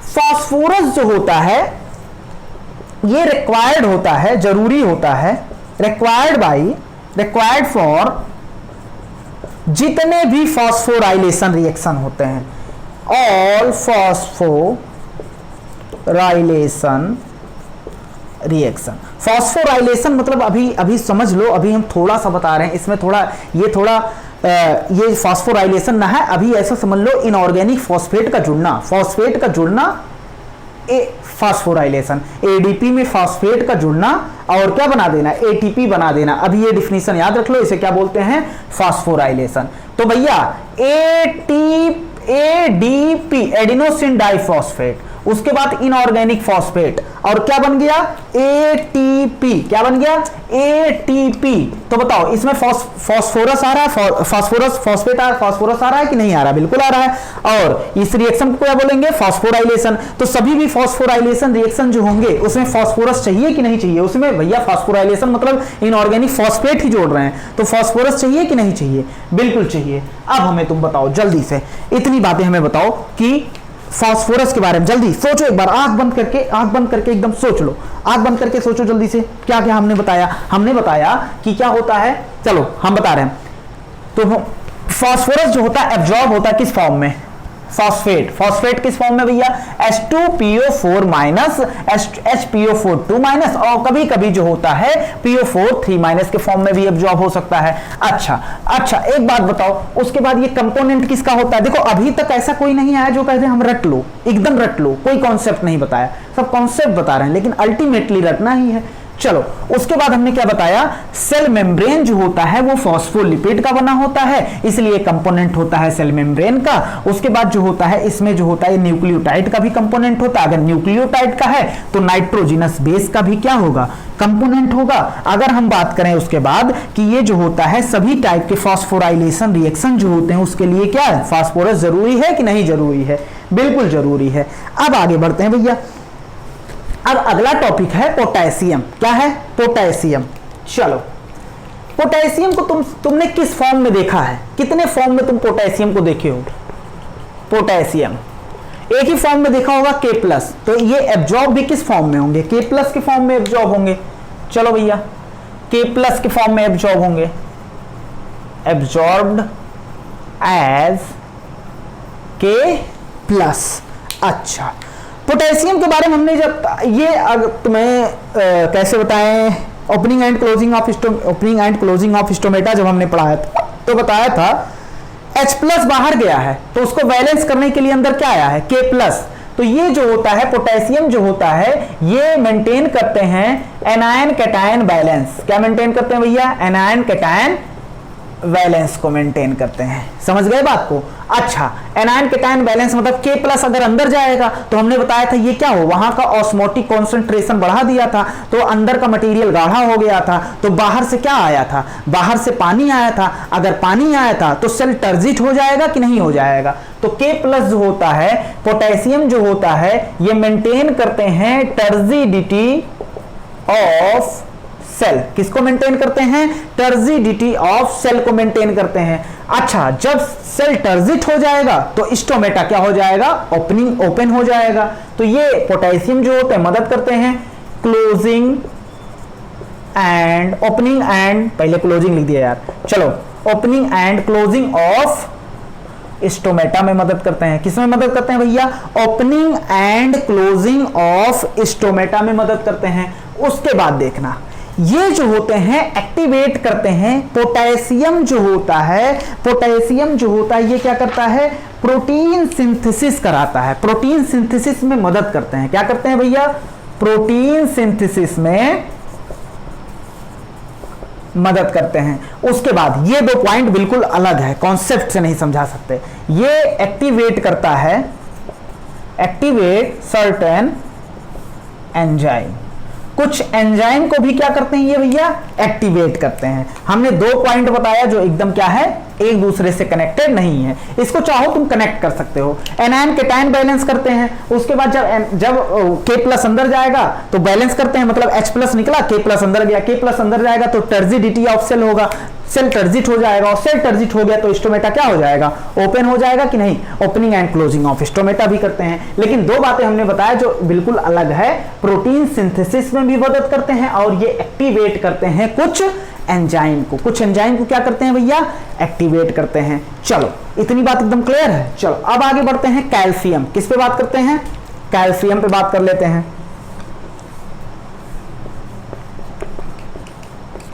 फास्फोरस जो होता है ये रिक्वायर्ड होता है, जरूरी होता है, रिक्वायर्ड फॉर जितने भी फॉस्फोराइलेशन रिएक्शन होते हैं, ऑल फॉस्फोराइलेशन रिएक्शन। फॉस्फोराइलेशन मतलब अभी समझ लो, अभी हम थोड़ा सा बता रहे हैं, इसमें ये फॉस्फोराइलेशन ना है, अभी ऐसा समझ लो इनऑर्गेनिक फॉस्फेट का जुड़ना फास्फोराइलेशन, एडीपी में फॉस्फेट का जुड़ना और क्या बना देना, एटीपी बना देना। अभी ये डिफिनीशन याद रख लो, इसे क्या बोलते हैं, फास्फोराइलेशन। तो भैया एडीपी एडिनोसिन डाइफॉस्फेट, उसके बाद इनऑर्गेनिक फॉस्फेट और क्या बन गया, एटीपी। क्या बन गया, एटीपी। तो बताओ इसमें फास्फोरस आ रहा है, फॉस्फेट आ रहा है, फास्फोरस आ रहा है कि नहीं आ रहा, बिल्कुल आ रहा है। और इस रिएक्शन को क्या बोलेंगे, फास्फोराइलेशन। तो सभी भी फास्फोराइलेशन रिएक्शन जो होंगे उसमें फास्फोरस चाहिए कि नहीं चाहिए, उसमें भैया फास्फोराइलेशन मतलब इनऑर्गेनिक फॉस्फेट ही जोड़ रहे हैं, तो फास्फोरस चाहिए कि नहीं चाहिए, बिल्कुल चाहिए। अब हमें तुम बताओ जल्दी से, इतनी बातें हमें बताओ कि फास्फोरस के बारे में जल्दी सोचो एक बार, आंख बंद करके एकदम सोच लो, आंख बंद करके सोचो जल्दी से। क्या क्या हमने बताया कि क्या होता है, चलो हम बता रहे हैं। तो फास्फोरस जो होता है एब्जॉर्ब होता है किस फॉर्म में, फॉस्फेट किस फॉर्म में भैया, H2PO4 माइनस HPO4 माइनस, और कभी कभी जो होता है PO4 3 माइनस के फॉर्म में भी एब्जॉर्ब हो सकता है। अच्छा एक बात बताओ, उसके बाद ये कंपोनेंट किसका होता है। देखो अभी तक ऐसा कोई नहीं आया जो कहते हैं हम रट लो, एकदम रट लो, कोई कॉन्सेप्ट नहीं बताया, सब कॉन्सेप्ट बता रहे हैं लेकिन अल्टीमेटली रटना ही है। चलो उसके बाद हमने क्या बताया, सेल मेम्ब्रेन जो होता है वो फॉस्फोलिपिड का बना होता है, इसलिए कंपोनेंट होता है सेल मेम्ब्रेन का। उसके बाद जो होता है इसमें जो होता है न्यूक्लियोटाइड का भी कंपोनेंट होता है, अगर न्यूक्लियोटाइड का है तो नाइट्रोजिनस बेस का भी क्या होगा, कंपोनेंट होगा। अगर हम बात करें उसके बाद कि ये जो होता है सभी टाइप के फॉस्फोराइलेशन रिएक्शन जो होते हैं उसके लिए क्या है, फास्फोरस जरूरी है कि नहीं जरूरी है, बिल्कुल जरूरी है। अब आगे बढ़ते हैं भैया, अब अगला टॉपिक है पोटेशियम। क्या है, पोटेशियम। चलो पोटेशियम को तुमने किस फॉर्म में देखा है, कितने फॉर्म में तुम पोटेशियम को देखे हो। पोटेशियम एक ही फॉर्म में देखा होगा K+, तो ये एब्जॉर्ब भी किस फॉर्म में होंगे, K+ के फॉर्म में एब्जॉर्ब होंगे। चलो भैया K+ के फॉर्म में एब्जॉर्ब होंगे, एब्जॉर्ब्ड एज K+। अच्छा पोटेशियम के बारे में हमने जब ये तुम्हें कैसे बताएं, opening and closing of stomata जब हमने पढ़ाया था तो बताया था H+ बाहर गया है तो उसको बैलेंस करने के लिए अंदर क्या आया है, K+। तो ये जो होता है पोटेशियम जो होता है ये मेंटेन करते हैं एनायन कैटायन बैलेंस। क्या मेंटेन करते हैं भैया, एनायन कैटायन वैलेंस को मेंटेन करते हैं। समझ गए बात को। अच्छा एनायन कैटायन बैलेंस मतलब K+ अगर अंदर जाएगा तो हमने बताया था ये क्या हो, वहां का ऑस्मोटिक कॉन्सेंट्रेशन बढ़ा दिया था तो अंदर का मटेरियल गाढ़ा हो गया था, तो बाहर से क्या आया था, बाहर से पानी आया था। अगर पानी आया था तो सेल टर्जिट हो जाएगा कि नहीं हो जाएगा। तो K+ जो होता है पोटेशियम जो होता है ये मेंटेन करते हैं टर्जिडिटी ऑफ सेल। किसको मेंटेन करते हैं, टर्जिडिटी ऑफ सेल को मेंटेन करते हैं। अच्छा जब सेल टर्जिट हो जाएगा तो स्टोमेटा क्या हो जाएगा, ओपन हो जाएगा। तो ये पोटेशियम जो होते हैं मदद करते हैं क्लोजिंग एंड ओपनिंग एंड, पहले क्लोजिंग लिख दिया यार, चलो opening and closing of stomata में मदद करते हैं। किसमें मदद करते हैं भैया, opening and closing of stomata में मदद करते हैं। उसके बाद देखना ये जो होते हैं एक्टिवेट करते हैं, पोटेशियम जो होता है ये क्या करता है, प्रोटीन सिंथेसिस कराता है, प्रोटीन सिंथेसिस में मदद करते हैं। क्या करते हैं भैया, प्रोटीन सिंथेसिस में मदद करते हैं। उसके बाद ये दो पॉइंट बिल्कुल अलग है, कॉन्सेप्ट से नहीं समझा सकते। ये एक्टिवेट करता है एक्टिवेट सर्टेन एंजाइम, कुछ एंजाइम को भी क्या करते हैं ये भैया, एक्टिवेट करते हैं। हमने 2 पॉइंट बताया जो एकदम क्या है, एक दूसरे से कनेक्टेड नहीं है। इसको चाहो तुम कनेक्ट कर सकते हो। एनायन केटायन बैलेंस करते हैं, उसके बाद जब K+ अंदर जाएगा तो बैलेंस करते हैं, मतलब H+ निकला, K+ अंदर गया, K+ अंदर जाएगा तो टर्जिडिटी ऑफ सेल होगा, सेल टर्जिट हो जाएगा, और सेल टर्जिट हो गया तो स्टोमेटा क्या हो जाएगा, ओपन हो जाएगा कि नहीं, opening and closing of stomata भी करते हैं। लेकिन 2 बातें हमने बताया जो बिल्कुल अलग है, प्रोटीन सिंथेसिस में भी मदद करते हैं और ये एक्टिवेट करते हैं कुछ एंजाइम को, कुछ एंजाइम को क्या करते हैं भैया, एक्टिवेट करते हैं। चलो इतनी बात एकदम क्लियर है। चलो अब आगे बढ़ते हैं, कैल्शियम, किस पे बात करते हैं, कैल्शियम पे बात कर लेते हैं।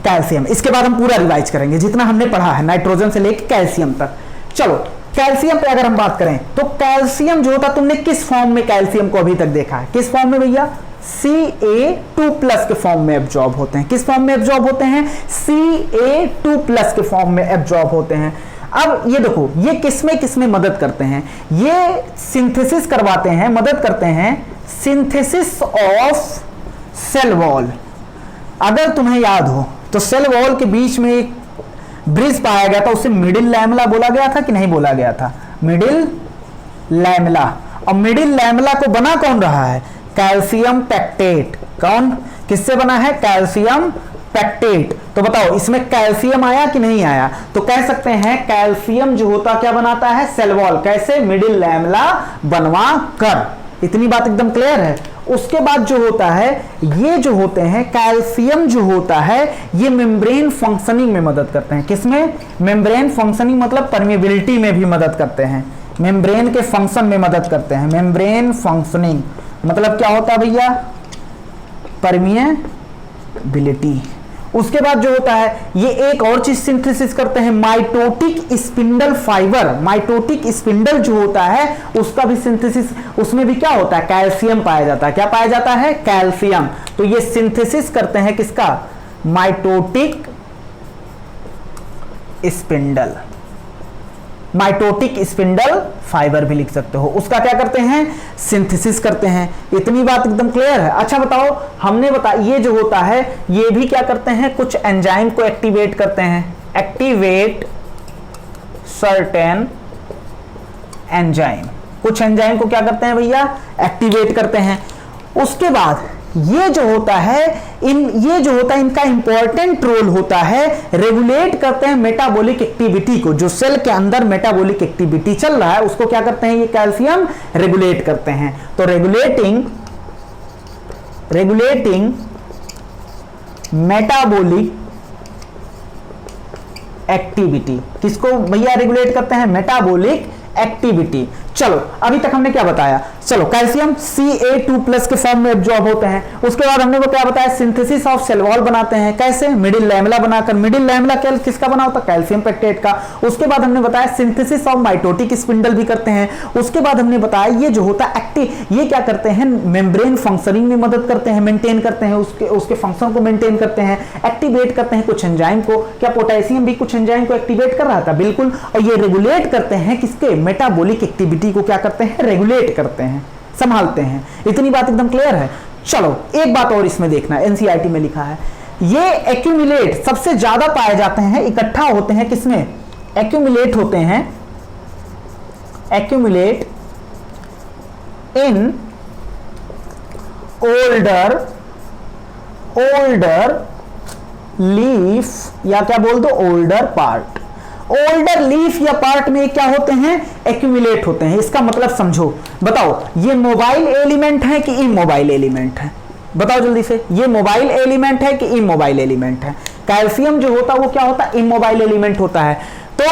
कैल्शियम, इसके बाद हम पूरा रिवाइज करेंगे जितना हमने पढ़ा है, नाइट्रोजन से लेकर कैल्शियम तक। चलो कैल्शियम पे अगर हम बात करें तो कैल्शियम जो होता, तुमने किस फॉर्म में कैल्शियम को अभी तक देखा है, किस फॉर्म में भैया, Ca2+ के फॉर्म में एब्जॉर्ब होते हैं। किस फॉर्म में एब्जॉर्ब होते हैं, Ca2+ के फॉर्म में एब्जॉर्ब होते हैं। अब ये देखो, ये किसमें मदद करते हैं, ये सिंथेसिस करवाते हैं, मदद करते हैं सिंथेसिस ऑफ सेल वॉल। अगर तुम्हें याद हो तो सेल वॉल के बीच में एक ब्रिज पाया गया था, उसे मिडिल लैमेला बोला गया था कि नहीं बोला गया था, मिडिल लैमेला। और मिडिल लैमेला को बना कौन रहा है, कैल्शियम पैक्टेट। कौन, किससे बना है, कैल्शियम पैक्टेट। तो बताओ इसमें कैल्शियम आया कि नहीं आया, तो कह सकते हैं कैल्शियम जो होता क्या बनाता है, सेल वॉल, कैसे, मिडिल लैमेला बनवा कर। इतनी बात एकदम क्लियर है। उसके बाद जो होता है, ये जो होते हैं कैल्शियम जो होता है, ये मेम्ब्रेन फंक्शनिंग में मदद करते हैं। किसमें, मेम्ब्रेन फंक्शनिंग मतलब परमिएबिलिटी में भी मदद करते हैं, मेम्ब्रेन के फंक्शन में मदद करते हैं। मेम्ब्रेन फंक्शनिंग मतलब क्या होता है भैया, परमिएबिलिटी। उसके बाद जो होता है, ये एक और चीज सिंथेसिस करते हैं, mitotic spindle fibre. Mitotic spindle जो होता है उसका भी सिंथेसिस, उसमें भी क्या होता है, कैल्शियम पाया जाता है। क्या पाया जाता है, कैल्शियम। तो ये सिंथेसिस करते हैं किसका, mitotic spindle, mitotic spindle fibre भी लिख सकते हो। उसका क्या करते हैं, सिंथेसिस करते हैं। इतनी बात एकदम क्लियर है। अच्छा बताओ, हमने बताया ये जो होता है ये भी क्या करते हैं, कुछ एंजाइम को एक्टिवेट करते हैं, एक्टिवेट सर्टेन एंजाइम। कुछ एंजाइम को क्या करते हैं भैया, एक्टिवेट करते हैं। उसके बाद ये जो होता है, इनका इंपॉर्टेंट रोल होता है, रेगुलेट करते हैं मेटाबॉलिक एक्टिविटी को। जो सेल के अंदर मेटाबॉलिक एक्टिविटी चल रहा है उसको क्या करते हैं, ये कैल्शियम रेगुलेट करते हैं। तो रेगुलेटिंग मेटाबॉलिक एक्टिविटी, किसको भैया रेगुलेट करते हैं, मेटाबॉलिक एक्टिविटी। चलो अभी तक हमने क्या बताया, चलो कैल्शियम Ca2+ के फॉर्म में एब्जॉर्ब होते हैं। उसके बाद हमने वो क्या बताया, सिंथेसिस ऑफ सेल वॉल बनाते हैं। कैसे, मिडिल लैमेला बनाकर। मिडिल लैमेला किसका बना होता है, कैल्शियम पैक्टेट का। उसके बाद हमने बताया सिंथेसिस ऑफ माइटोटिक स्पिंडल भी करते हैं। उसके बाद हमने बताया ये जो होता है एक्टिव, ये क्या करते हैं, मेम्ब्रेन फंक्शनिंग में मदद करते हैं, मेंटेन करते हैं, उसके फंक्शन को मेंटेन करते हैं, एक्टिवेट करते हैं कुछ एंजाइम को। क्या पोटेशियम भी कुछ एंजाइम को एक्टिवेट कर रहा था, बिल्कुल। और ये रेगुलेट करते हैं किसके, मेटाबॉलिक एक्टिविटी को क्या करते हैं, रेगुलेट करते हैं, संभालते हैं। इतनी बात एकदम क्लियर है। चलो एक बात और इसमें देखना, एनसीईआरटी में लिखा है, ये एक्यूमुलेट सबसे ज्यादा पाए जाते हैं, इकट्ठा होते हैं किसमें, एक्यूमुलेट होते हैं, एक्यूमुलेट इन ओल्डर लीफ, या क्या बोल दो, ओल्डर पार्ट। ओल्डर लीफ या पार्ट में क्या होते हैं, एक्यूमुलेट होते हैं। इसका मतलब समझो, बताओ ये मोबाइल एलिमेंट है कि इमोबाइल एलिमेंट है, बताओ जल्दी से, ये मोबाइल एलिमेंट है कि इमोबाइल एलिमेंट है। कैल्शियम जो होता है वो क्या होता है, इमोबाइल एलिमेंट होता है। तो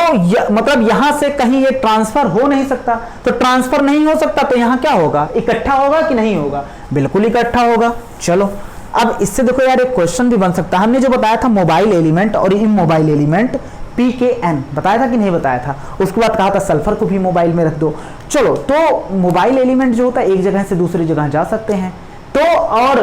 मतलब यहां से कहीं ये ट्रांसफर हो नहीं सकता, तो ट्रांसफर नहीं हो सकता तो यहां क्या होगा, इकट्ठा होगा कि नहीं होगा, बिल्कुल इकट्ठा होगा। चलो अब इससे देखो यार एक क्वेश्चन भी बन सकता है। हमने जो बताया था मोबाइल एलिमेंट और इमोबाइल एलिमेंट, PKN बताया था कि नहीं बताया था। उसके बाद कहा था सल्फर को भी मोबाइल में रख दो। चलो तो मोबाइल एलिमेंट जो होता है एक जगह से दूसरी जगह जा सकते हैं। तो और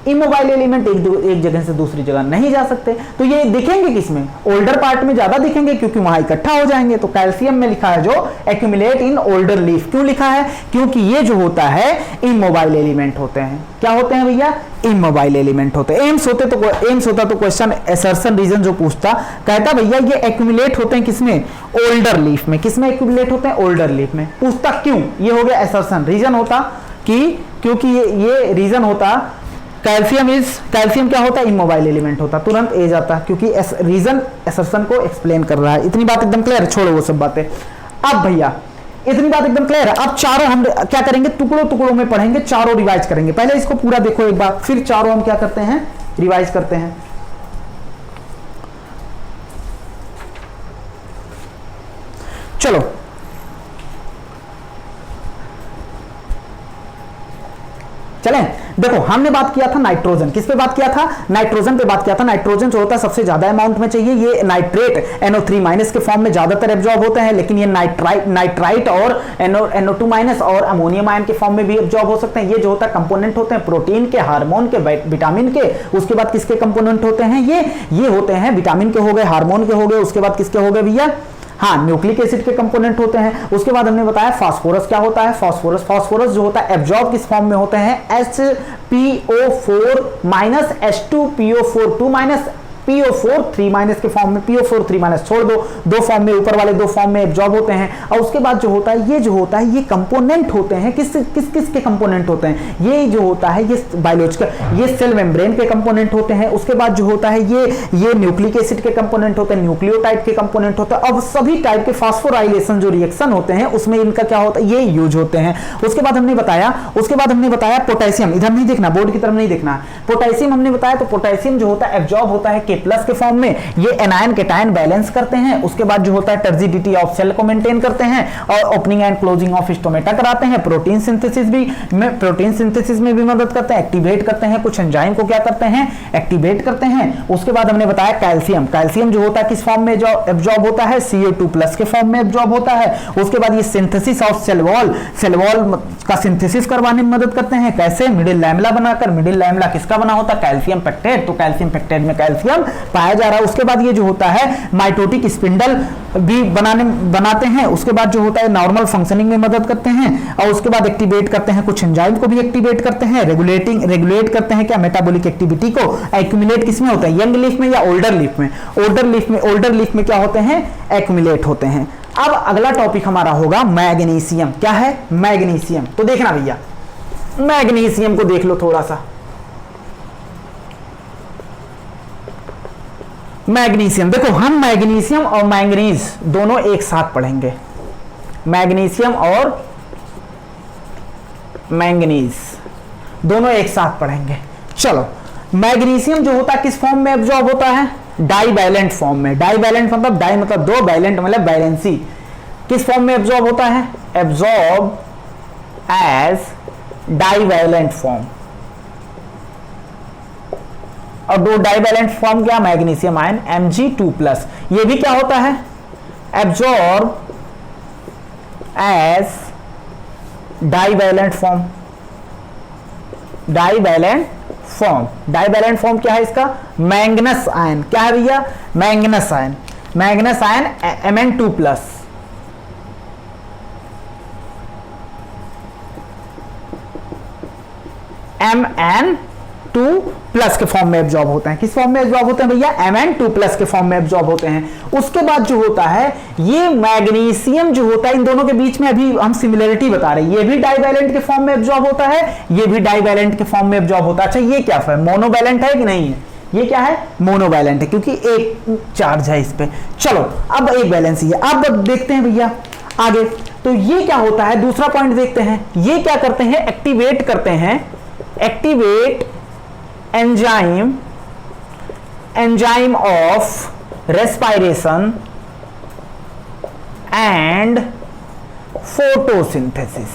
इमोबाइल एलिमेंट एक जगह से दूसरी जगह नहीं जा सकते। तो ये दिखेंगे किसमें, ओल्डर पार्ट में ज्यादा दिखेंगे क्योंकि वहां इकट्ठा हो जाएंगे। तो कैल्शियम में लिखा है जो एक्यूमुलेट इन ओल्डर लीफ, क्यों लिखा है, क्योंकि ये जो होता है इमोबाइल एलिमेंट होते हैं। क्या होते हैं भैया, इमोबाइल एलिमेंट होते हैं। एम्स होता तो क्वेश्चन असर्शन रीजन जो पूछता, कहता भैया ये एक्यूमुलेट होते हैं किसमें, ओल्डर लीफ में। किसमें एक्यूमुलेट होते हैं, ओल्डर लीफ में। पूछता क्यों, ये हो गया असर्शन। रीजन होता कि क्योंकि ये रीजन होता कैल्शियम क्या होता है, इमोबाइल एलिमेंट होता, तुरंत ए जाता क्योंकि रीजन असर्शन को एक्सप्लेन कर रहा है। इतनी बात एकदम क्लियर, छोड़ो वो सब बातें। अब भैया इतनी बात एकदम क्लियर है। अब चारों हम क्या करेंगे, टुकड़ों टुकड़ों में पढ़ेंगे, चारों रिवाइज करेंगे। पहले इसको पूरा देखो एक बार, फिर चारों हम क्या करते हैं, रिवाइज करते हैं। चलो चलें, देखो हमने बात किया था नाइट्रोजन, किस पे बात किया था, नाइट्रोजन पे बात किया था। नाइट्रोजन जो होता है सबसे ज्यादा अमाउंट में चाहिए। ये नाइट्रेट NO3- के फॉर्म में ज्यादातर एब्जॉर्ब होते हैं, लेकिन ये नाइट्राइट और NO2- और अमोनियम आयन के फॉर्म में भी एब्जॉर्ब हो सकते हैं। ये जो होता है कंपोनेंट होते हैं प्रोटीन के, हार्मोन के, विटामिन के। उसके बाद किसके कंपोनेंट होते हैं, ये होते हैं विटामिन के हो गए, हार्मोन के हो गए, उसके बाद किसके हो गए भैया, हाँ न्यूक्लिक एसिड के कंपोनेंट होते हैं। उसके बाद हमने बताया फास्फोरस क्या होता है, फास्फोरस जो होता है एब्जॉर्ब किस फॉर्म में होते हैं, HPO4- H2PO4 2- PO4 3- के फॉर्म में, PO4 3- छोड़ दो फॉर्म में, ऊपर वाले दो फॉर्म में एब्जॉर्ब होते हैं। और उसके बाद जो होता है ये कंपोनेंट होते हैं, किस के कंपोनेंट होते हैं, ये जो होता है ये बायोलॉजिकल, ये सेल मेम्ब्रेन के कंपोनेंट होते हैं। उसके बाद जो होता है ये न्यूक्लिक एसिड के कंपोनेंट होते हैं, न्यूक्लियोटाइड के कंपोनेंट होते हैं। अब सभी टाइप के फास्फोराइलेशन जो रिएक्शन होते हैं उसमें इनका क्या होता है, ये यूज होते हैं। उसके बाद हमने बताया पोटेशियम, इधर नहीं देखना, बोर्ड की तरफ नहीं देखना। पोटेशियम हमने बताया, तो पोटेशियम जो होता है एब्जॉर्ब होता है K+ के फॉर्म में। ये एनायन केटायन बैलेंस करते हैं। उसके बाद जो होता है टर्जिडिटी ऑफ सेल को मेंटेन करते हैं और opening and closing of stomata कराते हैं। प्रोटीन सिंथेसिस में भी मदद करते हैं, एक्टिवेट करते हैं, कुछ एंजाइम को क्या करते हैं, एक्टिवेट करते हैं। उसके बाद हमने बताया कैल्शियम जो होता है किस फॉर्म में जो एब्जॉर्ब होता है, CO2+ के फॉर्म में एब्जॉर्ब होता है। उसके बाद ये सिंथेसिस ऑफ सेल वॉल का सिंथेसिस करवाने में मदद करते हैं। कैसे, मिडिल लैमेला बनाकर। मिडिल लैमेला किसका बना होता है, कैल्शियम पेक्टेट, तो कैल्शियम पेक्टेट में कैल्शियम पाया जा रहा है। उसके बाद ये जो होता है माइटोटिक स्पिंडल भी बनाते हैं। उसके बाद जो होता है नॉर्मल फंक्शनिंग में मदद करते हैं और उसके बाद एक्टिवेट करते हैं, कुछ एंजाइम को भी एक्टिवेट करते हैं, रेगुलेट करते हैं क्या, मेटाबॉलिक एक्टिविटी को। एक्यूमुलेट किसमें होता है, यंग लीफ में या ओल्डर लीफ में, ओल्डर लीफ में क्या होते हैं, एक्यूमुलेट होते हैं। अब अगला टॉपिक हमारा होगा मैग्नीशियम। क्या है, मैग्नीशियम। तो देखना भैया मैग्नीशियम को देख लो थोड़ा सा। मैग्नीशियम देखो, हम मैग्नीशियम और मैंगनीज दोनों एक साथ पढ़ेंगे। मैग्नीशियम और मैंगनीज दोनों एक साथ पढ़ेंगे। चलो, मैग्नीशियम जो होता है किस फॉर्म में एब्जॉर्ब होता है, डाइवैलेंट फॉर्म में। डाइवैलेंट मतलब डाई मतलब दो, वैलेंट मतलब बैलेंसी। किस फॉर्म में एब्जॉर्ब होता है, एब्जॉर्ब एज डाइवैलेंट फॉर्म। और दो डाइवैलेंट फॉर्म क्या, मैग्नीशियम आयन Mg2+। ये भी क्या होता है, absorb as divalent form. Divalent form क्या है इसका, मैंगनस आयन। क्या है भैया, मैंगनस आयन Mn2+। Mn2+ के फॉर्म में एब्जॉर्ब होते हैं। किस फॉर्म में एब्जॉर्ब होते हैं भैया, Mn2+ के फॉर्म में एब्जॉर्ब होते हैं। उसके बाद जो होता है ये मैग्नीशियम जो होता है, इन दोनों के बीच में अभी हम सिमिलरिटी बता रहे हैं। ये भी डाइवैलेंट के फॉर्म में एब्जॉर्ब होता है, ये भी डाइवैलेंट के फॉर्म में एब्जॉर्ब होता है। अच्छा, ये क्या है, मोनोवैलेंट है कि नहीं है, ये क्या है, मोनोवैलेंट है क्योंकि एक चार्ज है इस पे। चलो, अब एक वैलेंसी है। अब देखते हैं भैया आगे, तो ये क्या होता है, दूसरा पॉइंट देखते हैं। ये क्या करते हैं, एक्टिवेट करते हैं, activate enzyme of respiration and photosynthesis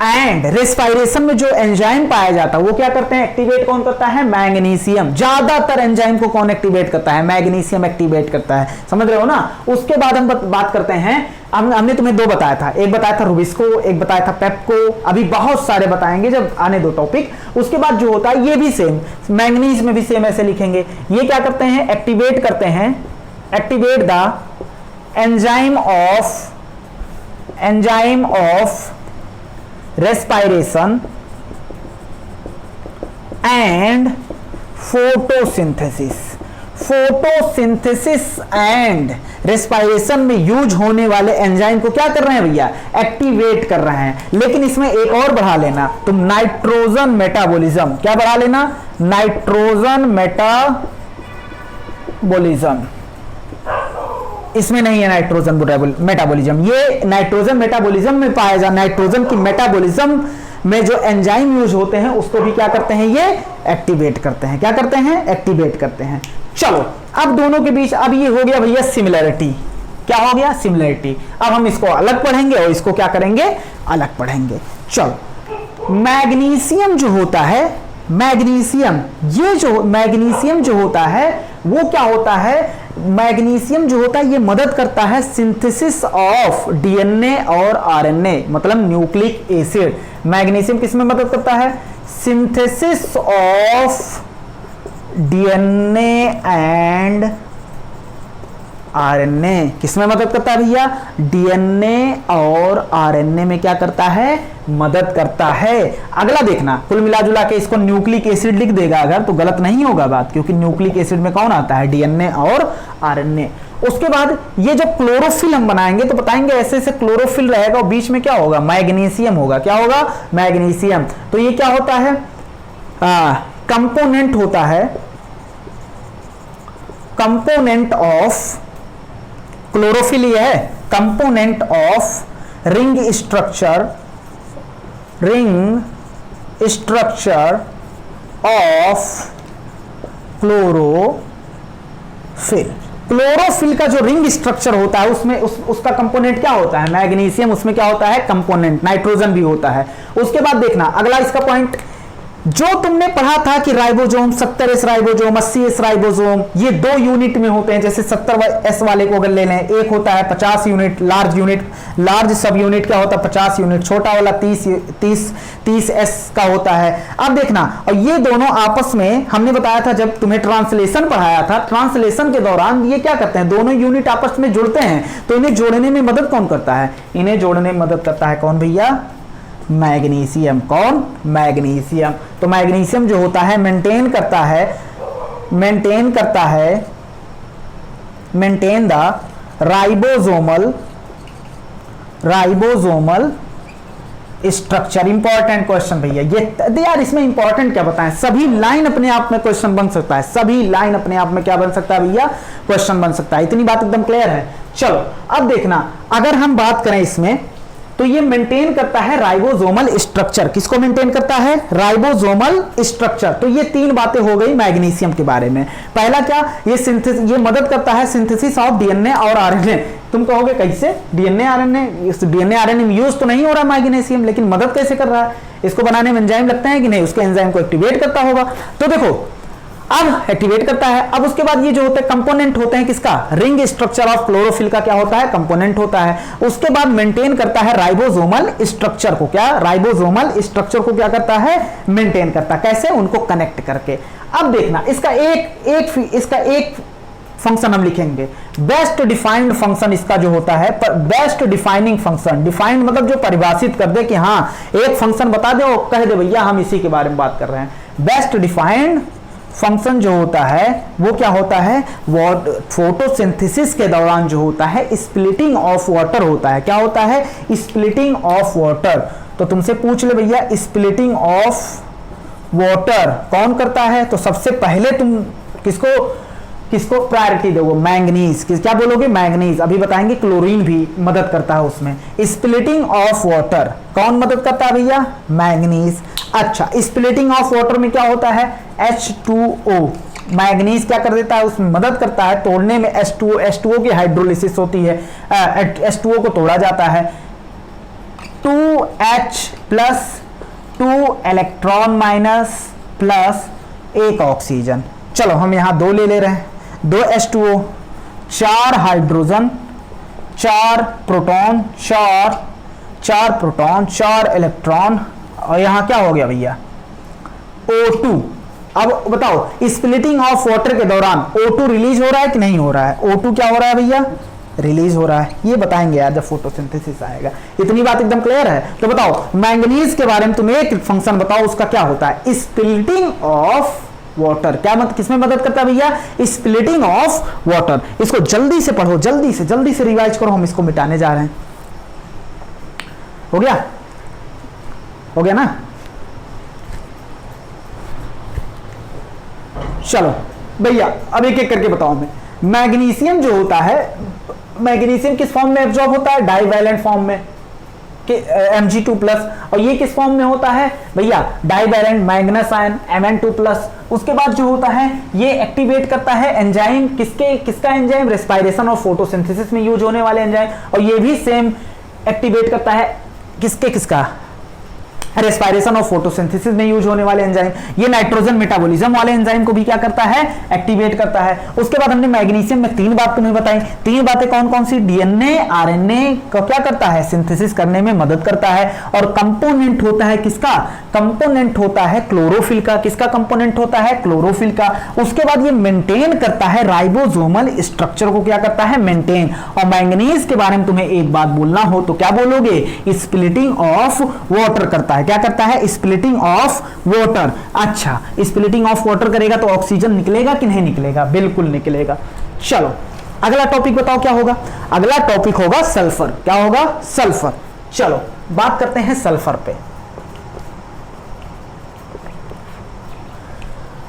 and respiration में जो एंजाइम पाया जाता है वो क्या करते हैं, एक्टिवेट कौन करता है, मैग्नीशियम। ज्यादातर एंजाइम को कौन एक्टिवेट करता है, मैग्नीशियम एक्टिवेट करता है, समझ रहे हो ना। उसके बाद हम बात करते हैं, हमने तुम्हें दो बताया था, एक बताया था रुबिस्को, एक बताया था पेप्को, अभी बहुत सारे बताएंगे जब आने दो टॉपिक। उसके बाद जो होता है ये भी सेम, मैंगनीज में भी सेम ऐसे लिखेंगे। ये क्या करते हैं, एक्टिवेट करते हैं, activate the enzyme of respiration and photosynthesis and respiration में यूज होने वाले एंजाइम को क्या कर रहे हैं भैया, एक्टिवेट कर रहे हैं। लेकिन इसमें एक और बढ़ा लेना तुम, नाइट्रोजन मेटाबॉलिज्म। क्या बढ़ा लेना, नाइट्रोजन मेटाबॉलिज्म। इसमें नहीं है नाइट्रोजन मेटाबॉलिज्म, ये नाइट्रोजन मेटाबॉलिज्म में पाया जा, नाइट्रोजन की मेटाबॉलिज्म में जो एंजाइम यूज होते हैं उसको भी क्या करते हैं, ये एक्टिवेट करते हैं। क्या करते हैं, एक्टिवेट करते हैं। चलो अब दोनों के बीच अब ये हो गया भैया सिमिलरिटी। क्या हो गया, सिमिलरिटी। अब हम इसको अलग पढ़ेंगे और इसको क्या करेंगे, अलग पढ़ेंगे। चलो मैग्नीशियम जो होता है, मैग्नीशियम जो होता है वो क्या होता है, मैग्नीशियम जो होता है ये मदद करता है सिंथेसिस ऑफ डीएनए और आरएनए, मतलब न्यूक्लिक एसिड। मैग्नीशियम किस में मदद करता है, synthesis of DNA and RNA. किसमें मदद करता है भैया, डीएनए और आरएनए में क्या करता है, मदद करता है। अगला देखना, कुल मिला जुला के इसको न्यूक्लिक एसिड लिख देगा अगर तो गलत नहीं होगा बात, क्योंकि न्यूक्लिक एसिड में कौन आता है, डीएनए और आरएनए। उसके बाद ये जब क्लोरोफिल हम बनाएंगे तो बताएंगे ऐसे ऐसे क्लोरोफिल रहेगा और बीच में क्या होगा, मैग्नीशियम होगा। क्या होगा, मैग्नीशियम। तो ये क्या होता है, कंपोनेंट होता है, कंपोनेंट ऑफ क्लोरोफिल। ये है component of ring structure of chlorophyll. Chlorophyll का जो रिंग स्ट्रक्चर होता है उसमें उसका कंपोनेंट क्या होता है, मैग्नीशियम। उसमें क्या होता है, कंपोनेंट, नाइट्रोजन भी होता है। उसके बाद देखना अगला इसका पॉइंट, जो तुमने पढ़ा था कि ribosome 70S ribosome 80S ribosome ये 2 यूनिट में होते हैं। जैसे 70S वाले को अगर ले लें, एक होता है 50 यूनिट, लार्ज सब यूनिट क्या होता है 50 यूनिट, छोटा वाला 30S का होता है। अब देखना, और ये दोनों आपस में हमने बताया था जब तुम्हें ट्रांसलेशन पढ़ाया था, ट्रांसलेशन के दौरान ये क्या करते हैं, दोनों यूनिट आपस में जुड़ते हैं। तो इन्हें जोड़ने में मदद कौन करता है, इन्हें जोड़ने में मदद करता है कौन भैया, मैग्नीशियम। कौन, मैग्नीशियम। तो मैग्नीशियम जो होता है maintain the ribosomal structure. Important question भैया ये यार, इसमें इंपॉर्टेंट क्या बताएं, सभी लाइन अपने आप में क्वेश्चन बन सकता है, सभी लाइन अपने आप में क्या बन सकता है भैया, क्वेश्चन बन सकता है। इतनी बात एकदम क्लियर है। चलो अब देखना, अगर हम बात करें इसमें तो ये मेंटेन करता है राइबोसोमल स्ट्रक्चर। किसको मेंटेन करता है, राइबोसोमल स्ट्रक्चर। तो ये 3 बातें हो गई मैग्नीशियम के बारे में। पहला क्या, ये मदद करता है सिंथेसिस ऑफ डीएनए और आरएनए। तुम कहोगे कैसे, डीएनए आरएनए में यूज तो नहीं हो रहा मैग्नीशियम, लेकिन मदद कैसे कर रहा है, इसको बनाने में एंजाइम लगते हैं कि नहीं, उसके एंजाइम को एक्टिवेट करता होगा। तो देखो अब एक्टिवेट करता है। अब उसके बाद ये जो होते हैं कंपोनेंट होते हैं किसका, रिंग स्ट्रक्चर ऑफ क्लोरोफिल का क्या होता है, कंपोनेंट होता है। उसके बाद मेंटेन करता है राइबोसोमल स्ट्रक्चर को। क्या, राइबोसोमल स्ट्रक्चर को क्या करता है, मेंटेन करता है। कैसे, उनको कनेक्ट करके। अब देखना इसका एक फंक्शन हम लिखेंगे, बेस्ट डिफाइंड फंक्शन इसका जो होता है, बेस्ट डिफाइनिंग फंक्शन। डिफाइंड मतलब जो परिभाषित कर दे कि हाँ एक फंक्शन बता दे और कह दे भैया हम इसी के बारे में बात कर रहे हैं। बेस्ट डिफाइंड फंक्शन जो होता है वो क्या होता है, फोटोसिंथेसिस के दौरान जो होता है स्प्लिटिंग ऑफ वाटर होता है। क्या होता है, स्प्लिटिंग ऑफ वाटर। तो तुमसे पूछ ले भैया स्प्लिटिंग ऑफ वाटर कौन करता है, तो सबसे पहले तुम किसको प्रायोरिटी दोगे, मैंगनीज। क्या बोलोगे, मैंगनीज। अभी बताएंगे क्लोरीन भी मदद करता है उसमें। स्प्लिटिंग ऑफ वाटर कौन मदद करता है भैया, मैंगनीज। अच्छा, स्प्लिटिंग ऑफ वाटर में क्या होता है, H2O। मैंगनीज क्या कर देता है, उसमें मदद करता है तोड़ने में। H2O की हाइड्रोलिसिस होती है, H2O को तोड़ा जाता है। 2 H plus 2 electron minus plus 1 oxygen. चलो हम यहां 2 ले रहे हैं, 2 H2O, 4 hydrogen, 4 proton, 4 proton, 4 electron, और यहां क्या हो गया भैया O2। अब बताओ स्प्लिटिंग ऑफ वाटर के दौरान O2 रिलीज हो रहा है कि नहीं हो रहा है? O2 क्या हो रहा है भैया? रिलीज हो रहा है। ये बताएंगे यार जब फोटोसिंथेसिस आएगा। इतनी बात एकदम क्लियर है। तो बताओ मैंगनीज के बारे में तुम एक फंक्शन बताओ, उसका क्या होता है? Splitting of water. क्या मत किसमें मदद करता है भैया? Splitting of water. इसको जल्दी से पढ़ो, जल्दी से रिवाइज करो, हम इसको मिटाने जा रहे हैं। हो गया ना? चलो भैया अब एक एक करके बताओ मैं। मैग्नीशियम जो होता है, मैग्नीशियम किस फॉर्म में एब्जॉर्ब होता है? डाइवैलेंट फॉर्म में कि Mg2+। और ये किस फॉर्म में होता है भैया? Divalent Magnus ion Mn2+। उसके बाद जो होता है ये एक्टिवेट करता है एंजाइम, किसका एंजाइम? रेस्पिरेशन और फोटोसिंथेसिस में यूज होने वाले एंजाइम। और ये भी सेम एक्टिवेट करता है किसका? रेस्पिरेशन और फोटोसिंथेसिस में यूज होने वाले एंजाइम। ये नाइट्रोजन मेटाबॉलिज्म वाले एंजाइम को भी क्या करता है? एक्टिवेट करता है। उसके बाद हमने मैग्नीशियम में 3 बात तुम्हें बताई। 3 बातें कौन कौन सी? डीएनए आरएनए को क्या करता है? सिंथेसिस करने में मदद करता है। और कंपोनेंट होता है किसका? कंपोनेंट होता है क्लोरोफिल का। किसका कंपोनेंट होता है? क्लोरोफिल का। उसके बाद ये मेंटेन करता है राइबोसोमल स्ट्रक्चर को, क्या करता है? मेंटेन। और मैंगनीज के बारे में तुम्हें एक बात बोलना हो तो क्या बोलोगे? स्प्लिटिंग ऑफ वाटर करता है। क्या करता है? Splitting of water. अच्छा, स्प्लिटिंग ऑफ वाटर करेगा तो ऑक्सीजन निकलेगा कि नहीं निकलेगा? बिल्कुल निकलेगा। चलो अगला टॉपिक बताओ क्या होगा? अगला टॉपिक होगा सल्फर। क्या होगा? सल्फर। चलो बात करते हैं सल्फर पे।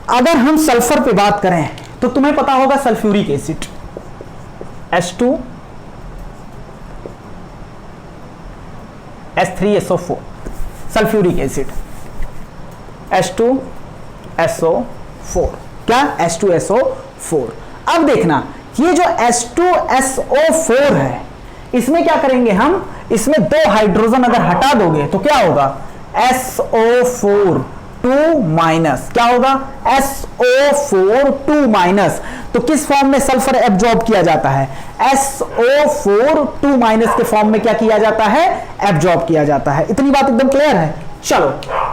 अगर हम सल्फर पे बात करें तो तुम्हें पता होगा sulphuric acid H2 H3SO4, sulphuric acid H2SO4। क्या? H2SO4। अब देखना ये जो H2SO4 है, इसमें क्या करेंगे हम? इसमें 2 हाइड्रोजन अगर हटा दोगे तो क्या होगा? SO4 2-। क्या होगा? SO4 2-। तो किस फॉर्म में सल्फर एब्जॉर्ब किया जाता है? SO4 2- के फॉर्म में क्या किया जाता है? एब्जॉर्ब किया जाता है। इतनी बात एकदम क्लियर है। चलो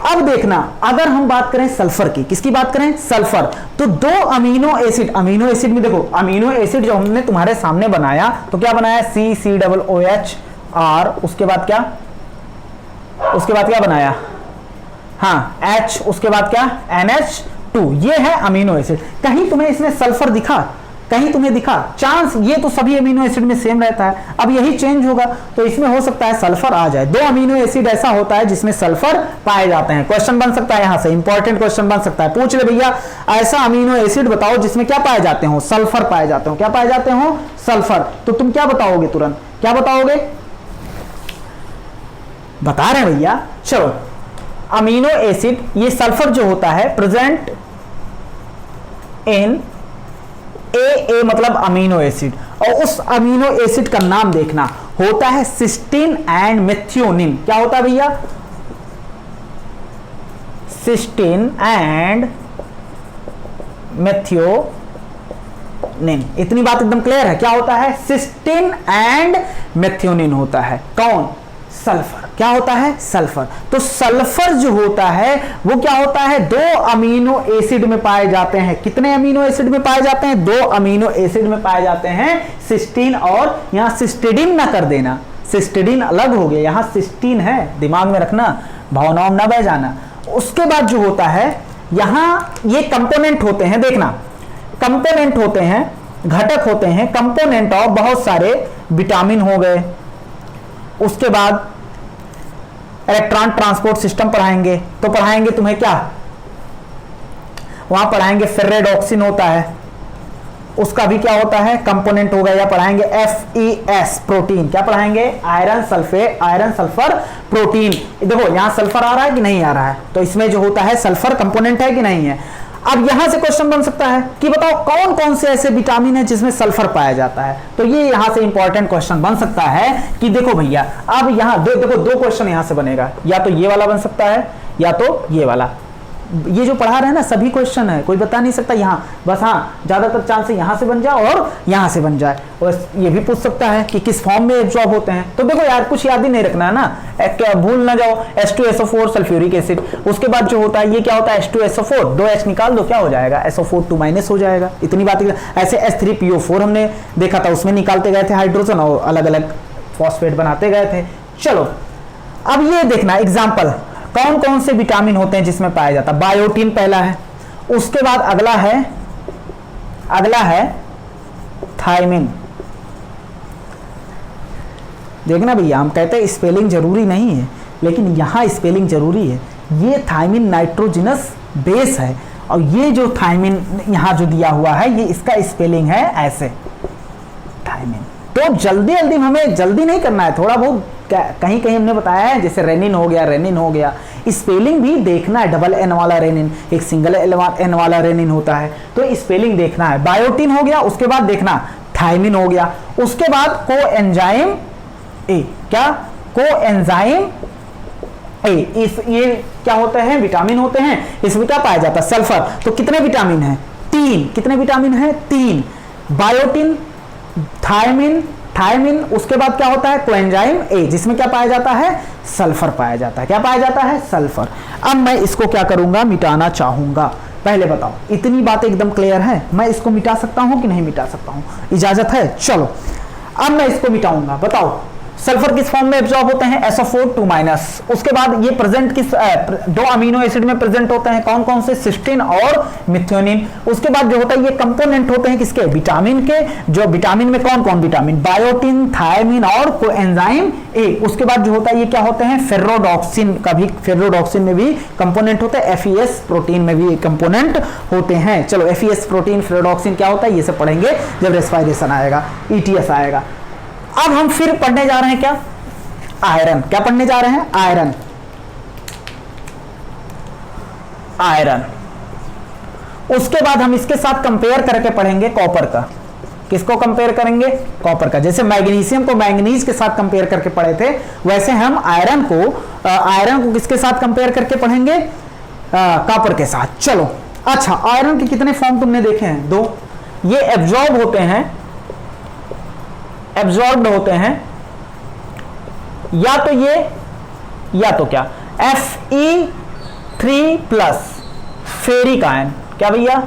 अब देखना, अगर हम बात करें सल्फर की, किसकी बात करें? सल्फर। तो 2 अमीनो एसिड में देखो, अमीनो एसिड जो हमने तुम्हारे सामने बनाया तो क्या बनाया? CCOOHR। उसके बाद क्या? बनाया? हाँ H। उसके बाद क्या? NH2। ये है अमीनो एसिड। कहीं तुम्हें इसमें सल्फर दिखा? कहीं तुम्हें दिखा? चांस, ये तो सभी अमीनो एसिड में सेम रहता है। अब यही चेंज होगा तो इसमें हो सकता है सल्फर आ जाए। 2 अमीनो एसिड ऐसा होता है जिसमें सल्फर पाए जाते हैं। क्वेश्चन बन सकता है यहां से, इंपॉर्टेंट क्वेश्चन बन सकता है। पूछ ले भैया ऐसा अमीनो एसिड बताओ जिसमें क्या पाए जाते हो? सल्फर पाए जाते हो। क्या पाए जाते हो? सल्फर। तो तुम क्या बताओगे? तुरंत क्या बताओगे? बता रहे हैं भैया। चलो अमीनो एसिड, ये सल्फर जो होता है प्रेजेंट इन ए मतलब अमीनो एसिड, और उस अमीनो एसिड का नाम देखना होता है सिस्टीन एंड मेथियोनिन। क्या होता है भैया? Cysteine and methionine. इतनी बात एकदम क्लियर है। क्या होता है? सिस्टीन एंड मेथियोनिन होता है। कौन? सल्फर। क्या होता है? सल्फर। तो सल्फर जो होता है वो क्या होता है? 2 अमीनो एसिड में पाए जाते हैं। कितने अमीनो एसिड में पाए जाते हैं? 2 अमीनो एसिड में पाए जाते हैं। सिस्टीन, और यहां सिस्टिडीन ना कर देना, सिस्टिडीन अलग हो गया, यहां सिस्टीन है, दिमाग में रखना, भावनाओं ना बह जाना। उसके बाद जो होता है यहां ये कंपोनेंट होते हैं, देखना कंपोनेंट होते हैं, घटक होते हैं, कंपोनेंट ऑफ बहुत सारे विटामिन हो गए। उसके बाद इलेक्ट्रॉन ट्रांसपोर्ट सिस्टम पढ़ाएंगे, तो पढ़ाएंगे तुम्हें क्या? वहां पढ़ाएंगे फेरेडॉक्सिन होता है, उसका भी क्या होता है? कंपोनेंट होगा। या पढ़ाएंगे FeS प्रोटीन। क्या पढ़ाएंगे? Iron sulphur protein. देखो यहां सल्फर आ रहा है कि नहीं आ रहा है? तो इसमें जो होता है सल्फर कंपोनेंट है कि नहीं है? अब यहां से क्वेश्चन बन सकता है कि बताओ कौन कौन से ऐसे विटामिन है जिसमें सल्फर पाया जाता है। तो ये यहां से इंपॉर्टेंट क्वेश्चन बन सकता है कि देखो भैया, अब यहां देखो दो क्वेश्चन यहां से बनेगा, या तो ये वाला बन सकता है या तो ये वाला। ये जो पढ़ा रहे हैं ना सभी क्वेश्चन है, कोई बता नहीं सकता यहाँ, बस हाँ ज्यादातर चांस यहाँ से बन जाए और यहाँ से बन जाए। और ये भी पूछ सकता है कि किस फॉर्म में एब्जॉर्ब होते हैं। तो देखो यार कुछ याद ही नहीं रखना है ना, क्या भूल ना जाओ, H2SO4 सल्फ्यूरिक एसिड, उसके बाद जो होता है ये क्या होता है H2SO4, 2H निकाल दो क्या हो जाएगा, SO4 2- हो जाएगा। इतनी बात। ऐसे H3PO4 हमने देखा था, उसमें निकालते गए थे हाइड्रोजन और अलग अलग फॉस्फेट बनाते गए थे। चलो अब ये देखना एग्जाम्पल, कौन कौन से विटामिन होते हैं जिसमें पाया जाता है। बायोटिन पहला है, उसके बाद अगला है थायमिन। देखना भैया, हम कहते हैं स्पेलिंग जरूरी नहीं है, लेकिन यहां स्पेलिंग जरूरी है। ये थायमिन नाइट्रोजिनस बेस है, और ये जो थायमिन यहां जो दिया हुआ है ये इसका स्पेलिंग है ऐसे थायमिन। तो जल्दी जल्दी हमें जल्दी नहीं करना है, थोड़ा बहुत कहीं कहीं हमने बताया है, जैसे रेनिन हो गया, स्पेलिंग भी देखना है। डबल एन वाला रेनिन, एक सिंगल एन वाला रेनिन होता है, तो स्पेलिंग देखना है। बायोटिन हो गया, उसके बाद देखना थायमिन हो गया, उसके बाद कोएंजाइम ए, क्या कोएंजाइम ए, ये क्या होते हैं, विटामिन होते हैं। इसमें क्या पाया जाता है, सल्फर। तो कितने विटामिन है, 3। कितने विटामिन है, 3। बायोटिन, थायमिन, उसके बाद क्या होता है कोएंजाइम ए, जिसमें क्या पाया जाता है, सल्फर पाया जाता है। क्या पाया जाता है, सल्फर। अब मैं इसको क्या करूंगा, मिटाना चाहूंगा। पहले बताओ, इतनी बात एकदम क्लियर है, मैं इसको मिटा सकता हूं कि नहीं मिटा सकता हूं, इजाजत है। चलो अब मैं इसको मिटाऊंगा। बताओ सल्फर किस फॉर्म में एब्जॉर्ब होते हैं, SO4 2-। उसके बाद ये प्रेजेंट किस दो अमीनो एसिड में प्रेजेंट होते हैं, कौन कौन से, सिस्टीन और मिथ्योनिन। उसके बाद जो होता है ये कंपोनेंट होते हैं किसके, विटामिन के। जो विटामिन में कौन कौन विटामिन, बायोटिन, थायमिन और कोएंजाइम ए। उसके बाद जो होता है ये क्या होते हैं, फेर्रोडॉक्सिन का भी, फेर्रोडॉक्सिन में भी कंपोनेंट होता है, FES प्रोटीन में भी कंपोनेंट होते हैं। चलो FES प्रोटीन, फेर्रोडॉक्सिन क्या होता है ये सब पढ़ेंगे जब रेस्पिरेशन आएगा, ETS आएगा। अब हम फिर पढ़ने जा रहे हैं क्या, आयरन। क्या पढ़ने जा रहे हैं, आयरन। उसके बाद हम इसके साथ कंपेयर करके पढ़ेंगे कॉपर का। किसको कंपेयर करेंगे, कॉपर का। जैसे मैग्नीशियम को मैंगनीज के साथ कंपेयर करके पढ़े थे, वैसे हम आयरन को किसके साथ कंपेयर करके पढ़ेंगे, कॉपर के साथ। चलो अच्छा, आयरन के कितने फॉर्म तुमने देखे हैं, 2। ये एब्जॉर्ब होते हैं, एब्जॉर्ब्ड होते हैं, या तो ये या तो क्या, Fe3+ फेरिक आयन। क्या भैया,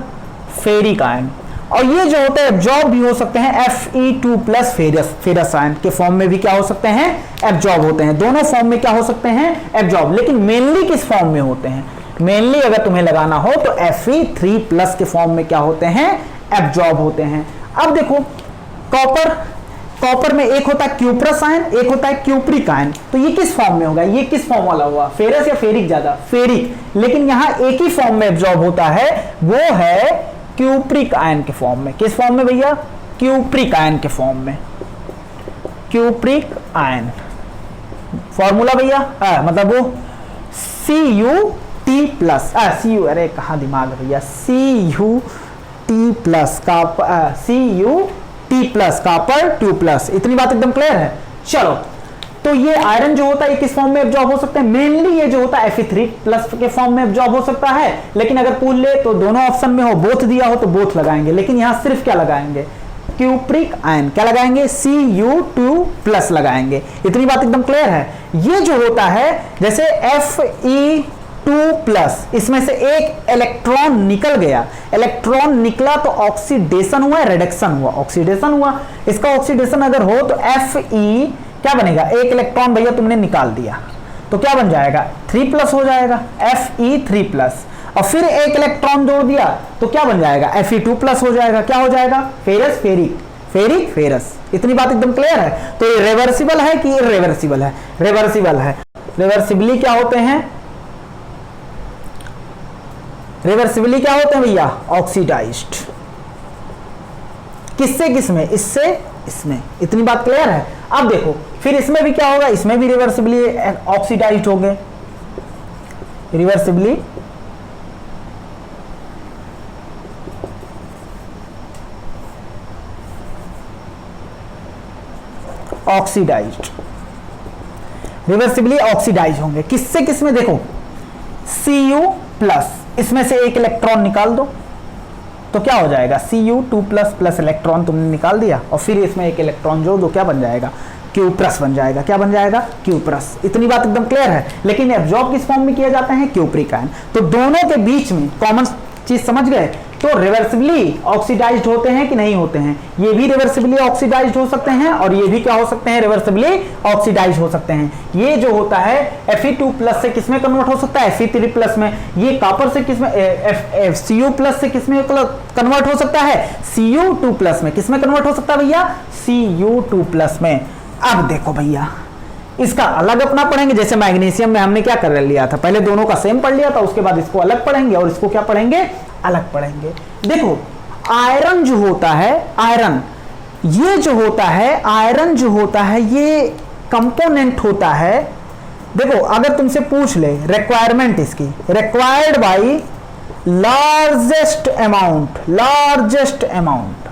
फेरिक आयन। और ये जो होते हैं एब्जॉर्ब भी हो सकते हैं, Fe2+ फेरस आयन के फॉर्म में भी क्या हो सकते हैं, एब्जॉर्ब होते हैं। दोनों फॉर्म में क्या हो सकते हैं, एब्जॉर्ब। लेकिन मेनली किस फॉर्म में होते हैं, मेनली अगर तुम्हें लगाना हो तो Fe3+ के फॉर्म में क्या होते हैं, एब्जॉर्ब होते हैं। अब देखो कॉपर में एक होता है क्यूप्रस आयन, एक होता है क्यूप्रिक आयन। तो ये किस फॉर्म में होगा, ये किस फॉर्म वाला हुआ, फेरस या फेरिक, ज्यादा फेरिक। लेकिन यहां एक ही फॉर्म में एब्जॉर्ब होता है, वो है क्यूप्रिक आयन के फॉर्म में। किस फॉर्म में भैया, क्यूप्रिक आयन के फॉर्म में। क्यूप्रिक आयन फॉर्मूला भैया, मतलब वो Cu+, अरे कहां दिमाग है भैया, Cu+, कॉपर 2+। इतनी बात एकदम क्लियर है। चलो तो ये आयरन जो होता है ये किस फॉर्म में एब्जॉर्ब हो सकता है, मेनली ये जो होता है Fe3+ के फॉर्म में एब्जॉर्ब हो सकता है। लेकिन अगर पूछ ले तो दोनों ऑप्शन में हो, बोथ दिया हो तो बोथ लगाएंगे। लेकिन यहां सिर्फ क्या लगाएंगे, क्यूप्रिक आयन। क्या लगाएंगे, Cu2+ लगाएंगे। इतनी बात एकदम क्लियर है। ये जो होता है जैसे Fe2+, इसमें से एक इलेक्ट्रॉन निकल गया, इलेक्ट्रॉन निकला तो ऑक्सीडेशन हुआ, रिडक्शन हुआ, ऑक्सीडेशन हुआ। इसका ऑक्सीडेशन अगर हो तो Fe क्या बनेगा, एक इलेक्ट्रॉन भैया तुमने निकाल दिया तो क्या बन जाएगा, 3+ हो जाएगा, Fe3+। और फिर एक इलेक्ट्रॉन जोड़ दिया तो क्या बन जाएगा, Fe2+ हो जाएगा। क्या हो जाएगा, फेरस फेरिक, फेरिक फेरस। इतनी बात एकदम क्लियर है। तो ये रिवर्सिबल है कि इरिवर्सिबल है, रिवर्सिबल है। रिवर्सिबली क्या होते हैं, रिवर्सिबली क्या होते हैं भैया, ऑक्सीडाइज्ड। किससे किसमें, इससे इसमें। इतनी बात क्लियर है। अब देखो फिर इसमें भी क्या होगा, इसमें भी रिवर्सिबली ऑक्सीडाइज्ड हो गए, रिवर्सिबली ऑक्सीडाइज्ड, रिवर्सिबली ऑक्सीडाइज होंगे। किससे किसमें, देखो Cu+, इसमें से एक इलेक्ट्रॉन निकाल दो तो क्या हो जाएगा, Cu2+ इलेक्ट्रॉन तुमने निकाल दिया और फिर इसमें एक इलेक्ट्रॉन जोड़ दो, क्या बन जाएगा, Q+ बन जाएगा। क्या बन जाएगा, Q+। इतनी बात एकदम क्लियर है। लेकिन एब्जॉर्ब किस फॉर्म में किया जाता है, क्यूप्रिक आयन। तो दोनों के बीच में कॉमन चीज समझ गए। तो रिवर्सिबली ऑक्सीडाइज्ड होते हैं कि नहीं होते हैं, ये भी रिवर्सिबली ऑक्सीडाइज्ड हो सकते हैं और ये भी क्या हो सकते हैं, रिवर्सिबली ऑक्सीडाइज्ड हो सकते हैं। ये जो होता है Fe2+ से किसमें कन्वर्ट हो सकता है, Fe3+ में। ये कॉपर से किसमें, Cu+ से किसमें कन्वर्ट हो सकता है, Cu2+ में। किसमें कन्वर्ट हो सकता है भैया, Cu2+ में। अब देखो भैया इसका अलग अपना पढ़ेंगे। जैसे मैग्नीशियम में हमने क्या कर लिया था, पहले दोनों का सेम पढ़ लिया था, उसके बाद इसको अलग पढ़ेंगे और इसको क्या पढ़ेंगे, अलग पढ़ेंगे। देखो आयरन जो होता है, आयरन ये जो होता है, आयरन जो होता है ये कंपोनेंट होता है। देखो अगर तुमसे पूछ ले रिक्वायरमेंट इसकी, required by largest amount, largest amount,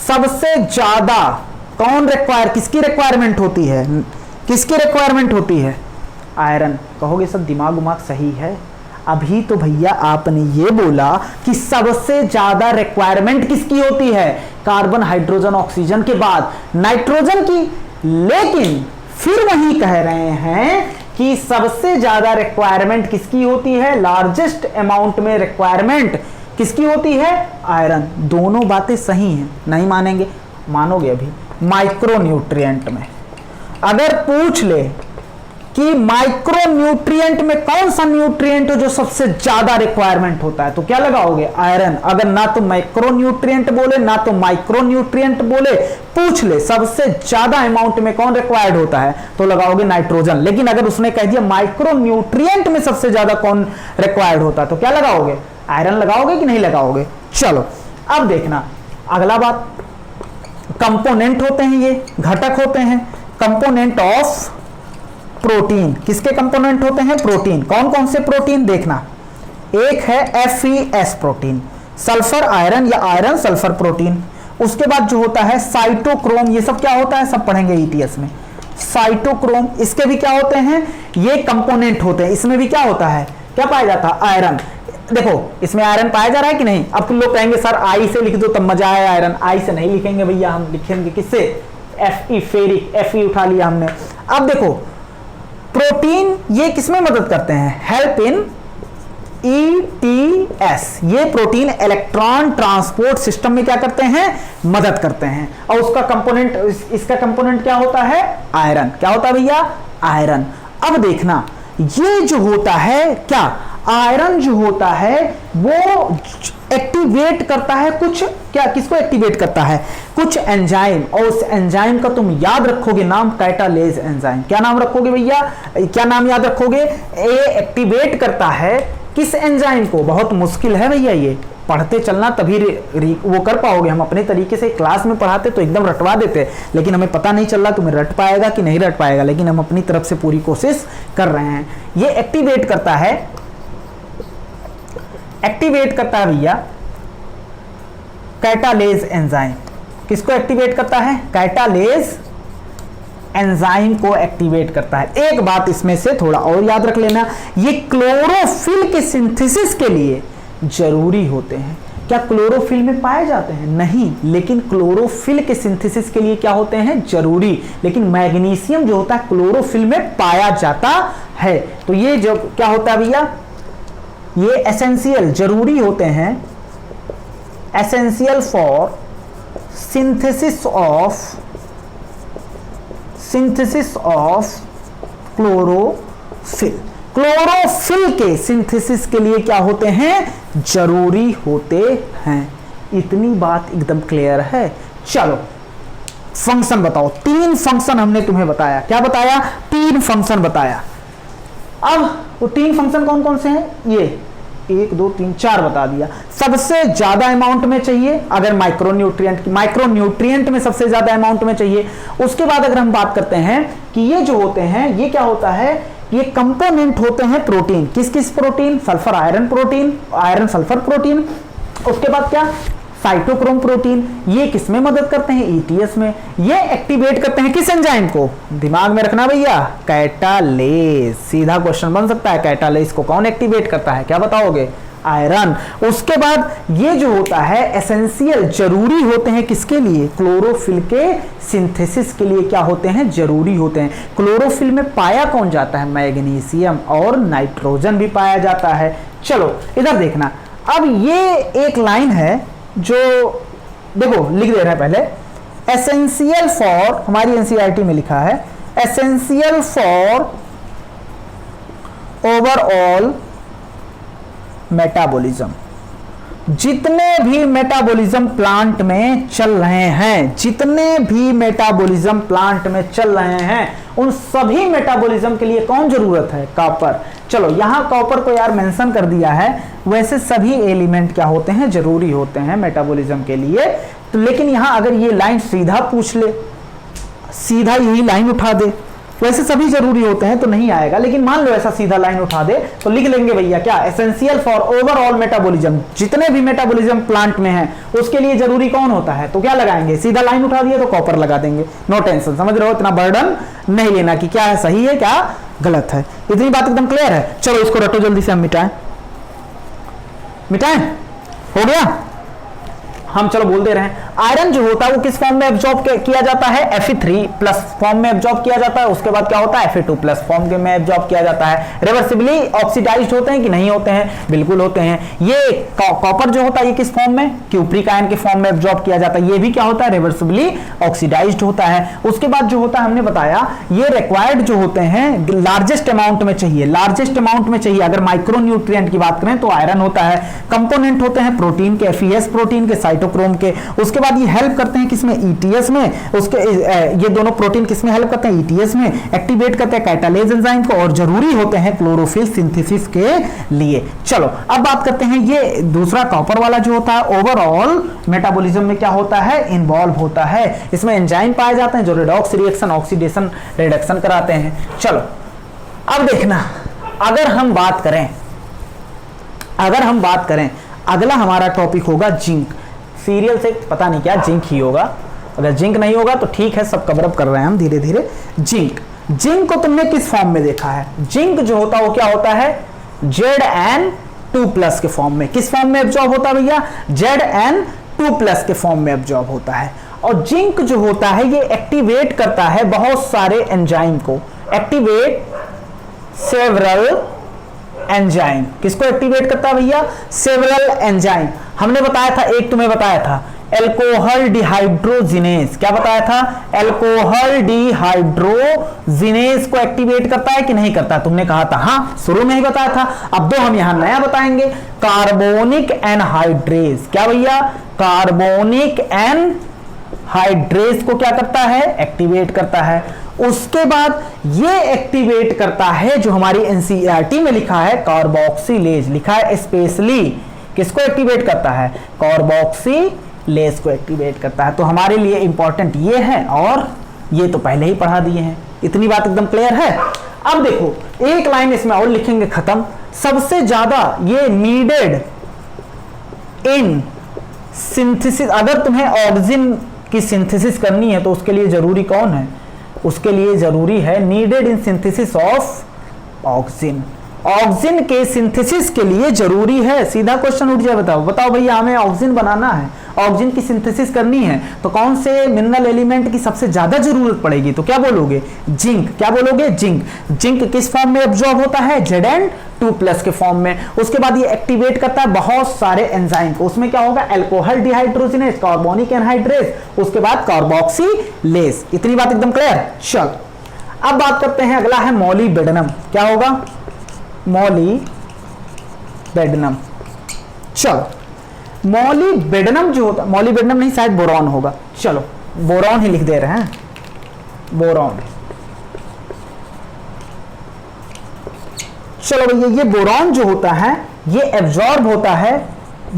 सबसे ज्यादा कौन रिक्वायर, किसकी रिक्वायरमेंट होती है, किसकी रिक्वायरमेंट होती है, आयरन। कहोगे सब दिमाग उमाग सही है, अभी तो भैया आपने ये बोला कि सबसे ज्यादा रिक्वायरमेंट किसकी होती है, कार्बन हाइड्रोजन ऑक्सीजन के बाद नाइट्रोजन की। लेकिन फिर वही कह रहे हैं कि सबसे ज्यादा रिक्वायरमेंट किसकी होती है, लार्जेस्ट अमाउंट में रिक्वायरमेंट किसकी होती है, आयरन। दोनों बातें सही हैं, नहीं मानेंगे, मानोगे अभी। माइक्रोन्यूट्रिएंट में अगर पूछ ले कि माइक्रोन्यूट्रिएंट में कौन सा न्यूट्रिएंट जो सबसे ज्यादा रिक्वायरमेंट होता है, तो क्या लगाओगे, आयरन। अगर ना तो मैक्रोन्यूट्रिएंट बोले ना तो माइक्रोन्यूट्रिएंट बोले, पूछ ले सबसे ज्यादा अमाउंट में कौन रिक्वायर्ड होता है, तो लगाओगे नाइट्रोजन। लेकिन अगर उसने कह दिया माइक्रोन्यूट्रिएंट में सबसे ज्यादा कौन रिक्वायर्ड होता है, तो क्या लगाओगे, आयरन लगाओगे कि नहीं लगाओगे। चलो अब देखना अगला बात, कंपोनेंट होते हैं, ये घटक होते हैं, कंपोनेंट ऑफ प्रोटीन। किसके कंपोनेंट होते हैं, प्रोटीन। कौन कौन से प्रोटीन, देखना एक है FeS प्रोटीन, सल्फर आयरन या आयरन सल्फर प्रोटीन। उसके बाद जो होता है साइटोक्रोम, ये सब क्या होता है, सब पढ़ेंगे ETS में। साइटोक्रोम, इसके भी क्या होते हैं, ये कंपोनेंट होते हैं। इसमें भी क्या होता है, क्या पाया जाता है, आयरन। देखो इसमें आयरन पाया जा रहा है कि नहीं। अब तुम लोग कहेंगे सर आई से लिख दो तब मजा आया, आयरन आई से नहीं लिखेंगे भैया, हम लिखेंगे किससे, Fe, फेरिक, Fe उठा लिया हमने। अब देखो प्रोटीन ये किसमें मदद करते हैं, हेल्प इन ETS। ये प्रोटीन इलेक्ट्रॉन ट्रांसपोर्ट सिस्टम में क्या करते हैं, मदद करते हैं। और उसका कंपोनेंट, इसका कंपोनेंट क्या होता है, आयरन। क्या होता है भैया, आयरन। अब देखना ये जो होता है, क्या आयरन जो होता है वो एक्टिवेट करता है कुछ, क्या किसको एक्टिवेट करता है, कुछ एंजाइम। और उस एंजाइम का तुम याद रखोगे नाम, कैटालेज एंजाइम। क्या नाम रखोगे भैया, क्या नाम याद रखोगे, ये एक्टिवेट करता है किस एंजाइम को, बहुत मुश्किल है भैया, ये पढ़ते चलना तभी वो कर पाओगे। हम अपने तरीके से क्लास में पढ़ाते तो एकदम रटवा देते, लेकिन हमें पता नहीं चल रहा तुम्हें रट पाएगा कि नहीं रट पाएगा, लेकिन हम अपनी तरफ से पूरी कोशिश कर रहे हैं। ये एक्टिवेट करता है, एक्टिवेट करता है भैया कैटालेज एंजाइम। किसको एक्टिवेट करता है, कैटालेज एंजाइम को एक्टिवेट करता है। एक बात इसमें से थोड़ा और याद रख लेना, ये क्लोरोफिल के सिंथेसिस के लिए जरूरी होते हैं। क्या क्लोरोफिल में पाए जाते हैं, नहीं, लेकिन क्लोरोफिल के सिंथेसिस के लिए क्या होते हैं, जरूरी। लेकिन मैग्नीशियम जो होता है क्लोरोफिल में पाया जाता है। तो ये जो क्या होता है भैया, ये एसेंशियल, जरूरी होते हैं, essential for synthesis of chlorophyll. Chlorophyll के सिंथेसिस के लिए क्या होते हैं, जरूरी होते हैं। इतनी बात एकदम क्लियर है। चलो फंक्शन बताओ, 3 फंक्शन हमने तुम्हें बताया। क्या बताया, 3 फंक्शन बताया। अब वो 3 फंक्शन कौन कौन से हैं, ये 1 2 3 4 बता दिया। सबसे ज्यादा अमाउंट में चाहिए अगर माइक्रोन्यूट्रिएंट में सबसे ज्यादा अमाउंट में चाहिए। उसके बाद अगर हम बात करते हैं कि ये जो होते हैं, ये क्या होता है, ये कंपोनेंट होते हैं प्रोटीन। किस किस protein, sulphur iron protein, iron sulphur protein. उसके बाद क्या, साइटोक्रोम प्रोटीन, ये किस में मदद करते हैं, ईटीएस में। ये एक्टिवेट करते हैं किस एंजाइम को, दिमाग में रखना भैया, कैटालेज। सीधा क्वेश्चन बन सकता है, कैटालेज को कौन एक्टिवेट करता है, क्या बताओगे, आयरन। उसके बाद ये जो होता है एसेंशियल, जरूरी होते हैं किसके लिए, क्लोरोफिल के सिंथेसिस के लिए क्या होते हैं, जरूरी होते हैं। क्लोरोफिल में पाया कौन जाता है, मैग्नीशियम और नाइट्रोजन भी पाया जाता है। चलो इधर देखना, अब ये एक लाइन है जो देखो लिख दे रहा है पहले, एसेंशियल फॉर, हमारी एनसीईआरटी में लिखा है एसेंशियल फॉर ओवरऑल मेटाबॉलिज्म। जितने भी मेटाबॉलिज्म प्लांट में चल रहे हैं, जितने भी मेटाबॉलिज्म प्लांट में चल रहे हैं, उन सभी मेटाबॉलिज्म के लिए कौन जरूरत है, कॉपर। चलो यहां कॉपर को यार मेंशन कर दिया है, वैसे सभी एलिमेंट क्या होते हैं, जरूरी होते हैं मेटाबॉलिज्म के लिए। तो लेकिन यहां अगर ये लाइन सीधा पूछ ले, सीधा यही लाइन उठा दे, वैसे सभी जरूरी होते हैं तो नहीं आएगा, लेकिन मान लो ऐसा सीधा लाइन उठा दे तो लिख लेंगे भैया क्या, एसेंशियल फॉर ओवरऑल मेटाबॉलिज्म, जितने भी मेटाबॉलिज्म प्लांट में है उसके लिए जरूरी कौन होता है, तो क्या लगाएंगे, सीधा लाइन उठा दिया तो कॉपर लगा देंगे। नो टेंशन, समझ रहे हो, इतना बर्डन नहीं लेना कि क्या है सही है क्या गलत है, इतनी बात एकदम क्लियर है। चलो इसको रटो जल्दी से, हम मिटाएं, मिटाएं, हो गया। हम चलो बोल दे रहे हैं, आयरन जो होता है वो किस फॉर्म में एब्जॉर्ब किया जाता है, Fe3+ फॉर्म में एब्जॉर्ब किया जाता है। उसके बाद क्या होता है, Fe2+ फॉर्म में एब्जॉर्ब किया जाता है। रिवर्सिबली ऑक्सीडाइज्ड होते हैं कि नहीं होते हैं, बिल्कुल होते हैं। ये कॉपर जो होता है ये किस फॉर्म में, क्यूप्रिक आयन के फॉर्म में एब्जॉर्ब किया जाता है, ये भी क्या होता है, रिवर्सिबली ऑक्सीडाइज्ड होता है। उसके बाद जो होता है हमने बताया, ये रिक्वायर्ड जो होते हैं लार्जेस्ट अमाउंट में चाहिए, लार्जेस्ट अमाउंट में चाहिए। अगर माइक्रो न्यूट्रिएंट की बात करें तो आयरन होता है। कंपोनेंट होते हैं प्रोटीन के, FES प्रोटीन के, साइटोक्रोम के। उसके बाद ये हेल्प करते हैं किसमें, ईटीएस में। उसके ये दोनों प्रोटीन किसमें हेल्प करते हैं, ईटीएस में। एक्टिवेट करते हैं कैटालेज एंजाइम को और जरूरी होते हैं क्लोरोफिल सिंथेसिस के लिए। चलो अब बात करते हैं, ये दूसरा कॉपर वाला जो होता है ओवरऑल मेटाबॉलिज्म में क्या होता है, इन्वॉल्व होता है। इसमें एंजाइम पाए जाते हैं जो रिडॉक्स रिएक्शन, ऑक्सीडेशन रिडक्शन कराते हैं। चलो अब देखना, अगर हम बात करें अगला हमारा टॉपिक होगा जिंक। सीरियल से पता नहीं क्या जिंक ही होगा, अगर जिंक नहीं होगा तो ठीक है, सब कवर अप कर रहे हैं हम धीरे धीरे। जिंक को तुमने किस फॉर्म में देखा है, जिंक जो होता है वो क्या होता है, Zn2+ के फॉर्म में। किस फॉर्म में एब्जॉर्ब होता है भैया, Zn2+ के फॉर्म में एब्जॉर्ब होता है। और जिंक जो होता है ये एक्टिवेट करता है बहुत सारे एंजाइम को, एक्टिवेट सेवरल एंजाइम। किसको एक्टिवेट करता है भैया, सेवरल एंजाइम। हमने बताया था, एक तुम्हें बताया था एल्कोहल डिहाइड्रोजिनेज, क्या बताया था, एल्कोहल डिहाइड्रोजिनेज को एक्टिवेट करता है कि नहीं करता, तुमने कहा था, हाँ शुरू में ही बताया था। अब दो हम यहां नया बताएंगे, कार्बोनिक एनहाइड्रेज। क्या भैया, कार्बोनिक एनहाइड्रेज को क्या करता है, एक्टिवेट करता है। उसके बाद ये एक्टिवेट करता है जो हमारी एनसीईआरटी में लिखा है, कार्बोक्सिलेज लिखा है स्पेशली। किसको एक्टिवेट करता है, कार्बोक्सिलेज को एक्टिवेट करता है। तो हमारे लिए इंपॉर्टेंट ये है, और ये तो पहले ही पढ़ा दिए हैं, इतनी बात एकदम क्लियर है। अब देखो एक लाइन इसमें और लिखेंगे, खत्म। सबसे ज्यादा ये नीडेड इन सिंथेसिस, अगर तुम्हें ऑक्सीजन की सिंथेसिस करनी है तो उसके लिए जरूरी कौन है, उसके लिए जरूरी है needed in synthesis of oxygen. Oxygen के सिंथेसिस के लिए जरूरी है, सीधा क्वेश्चन उठ जाए, बताओ भैया हमें ऑक्सीजन बनाना है, ऑक्सीजन की सिंथेसिस करनी है, तो कौन से मिनरल एलिमेंट की सबसे ज्यादा जरूरत पड़ेगी, तो क्या बोलोगे, जिंक। क्या बोलोगे, जिंक। जिंक किस फॉर्म में एब्जॉर्ब होता है, Zn2+ के फॉर्म में। उसके बाद ये एक्टिवेट करता है बहुत सारे एंजाइम को, उसमें क्या होगा, एल्कोहल डिहाइड्रोजिनेज, कार्बोनिक एनहाइड्रेज, उसके बाद कार्बोक्सिलेज। इतनी बात एकदम क्लियर। चल अब बात करते हैं, अगला है मॉलिबेडनम। क्या होगा, मॉलिबेडनम। चलो मॉलिबेडनम जो होता है, मॉलिबेडनम नहीं शायद बोरॉन होगा, चलो बोरॉन ही लिख दे रहे हैं, बोरॉन। चलो भैया ये बोरॉन जो होता है ये एब्जॉर्ब होता है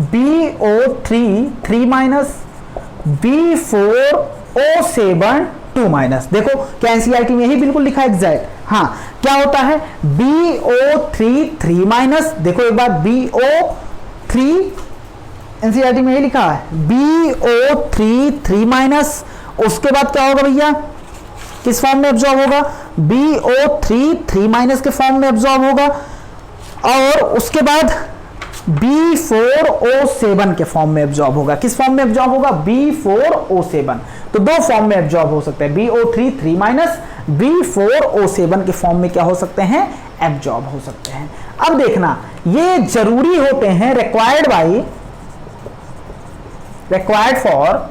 BO3 B4O7 2-। देखो क्या एनसीईआरटी में यही बिल्कुल लिखा है एग्जैक्ट। हाँ क्या होता है, BO3 3-। देखो एक बार BO3 एनसीईआरटी में ये लिखा है BO3 3 माइनस, उसके बाद क्या होगा भैया, किस फॉर्म में एब्जॉर्ब होगा, BO3 3 माइनस के फॉर्म में एब्जॉर्ब होगा, और उसके बाद B4O7 के फॉर्म में एब्जॉर्ब होगा। किस फॉर्म में एब्जॉर्ब होगा, B4O7। तो दो फॉर्म में एब्जॉर्ब हो सकते हैं, BO3 3 माइनस, B4O7 के फॉर्म में क्या हो सकते हैं, एब्जॉर्ब हो सकते हैं। अब देखना, ये जरूरी होते हैं, रिक्वायर्ड फॉर,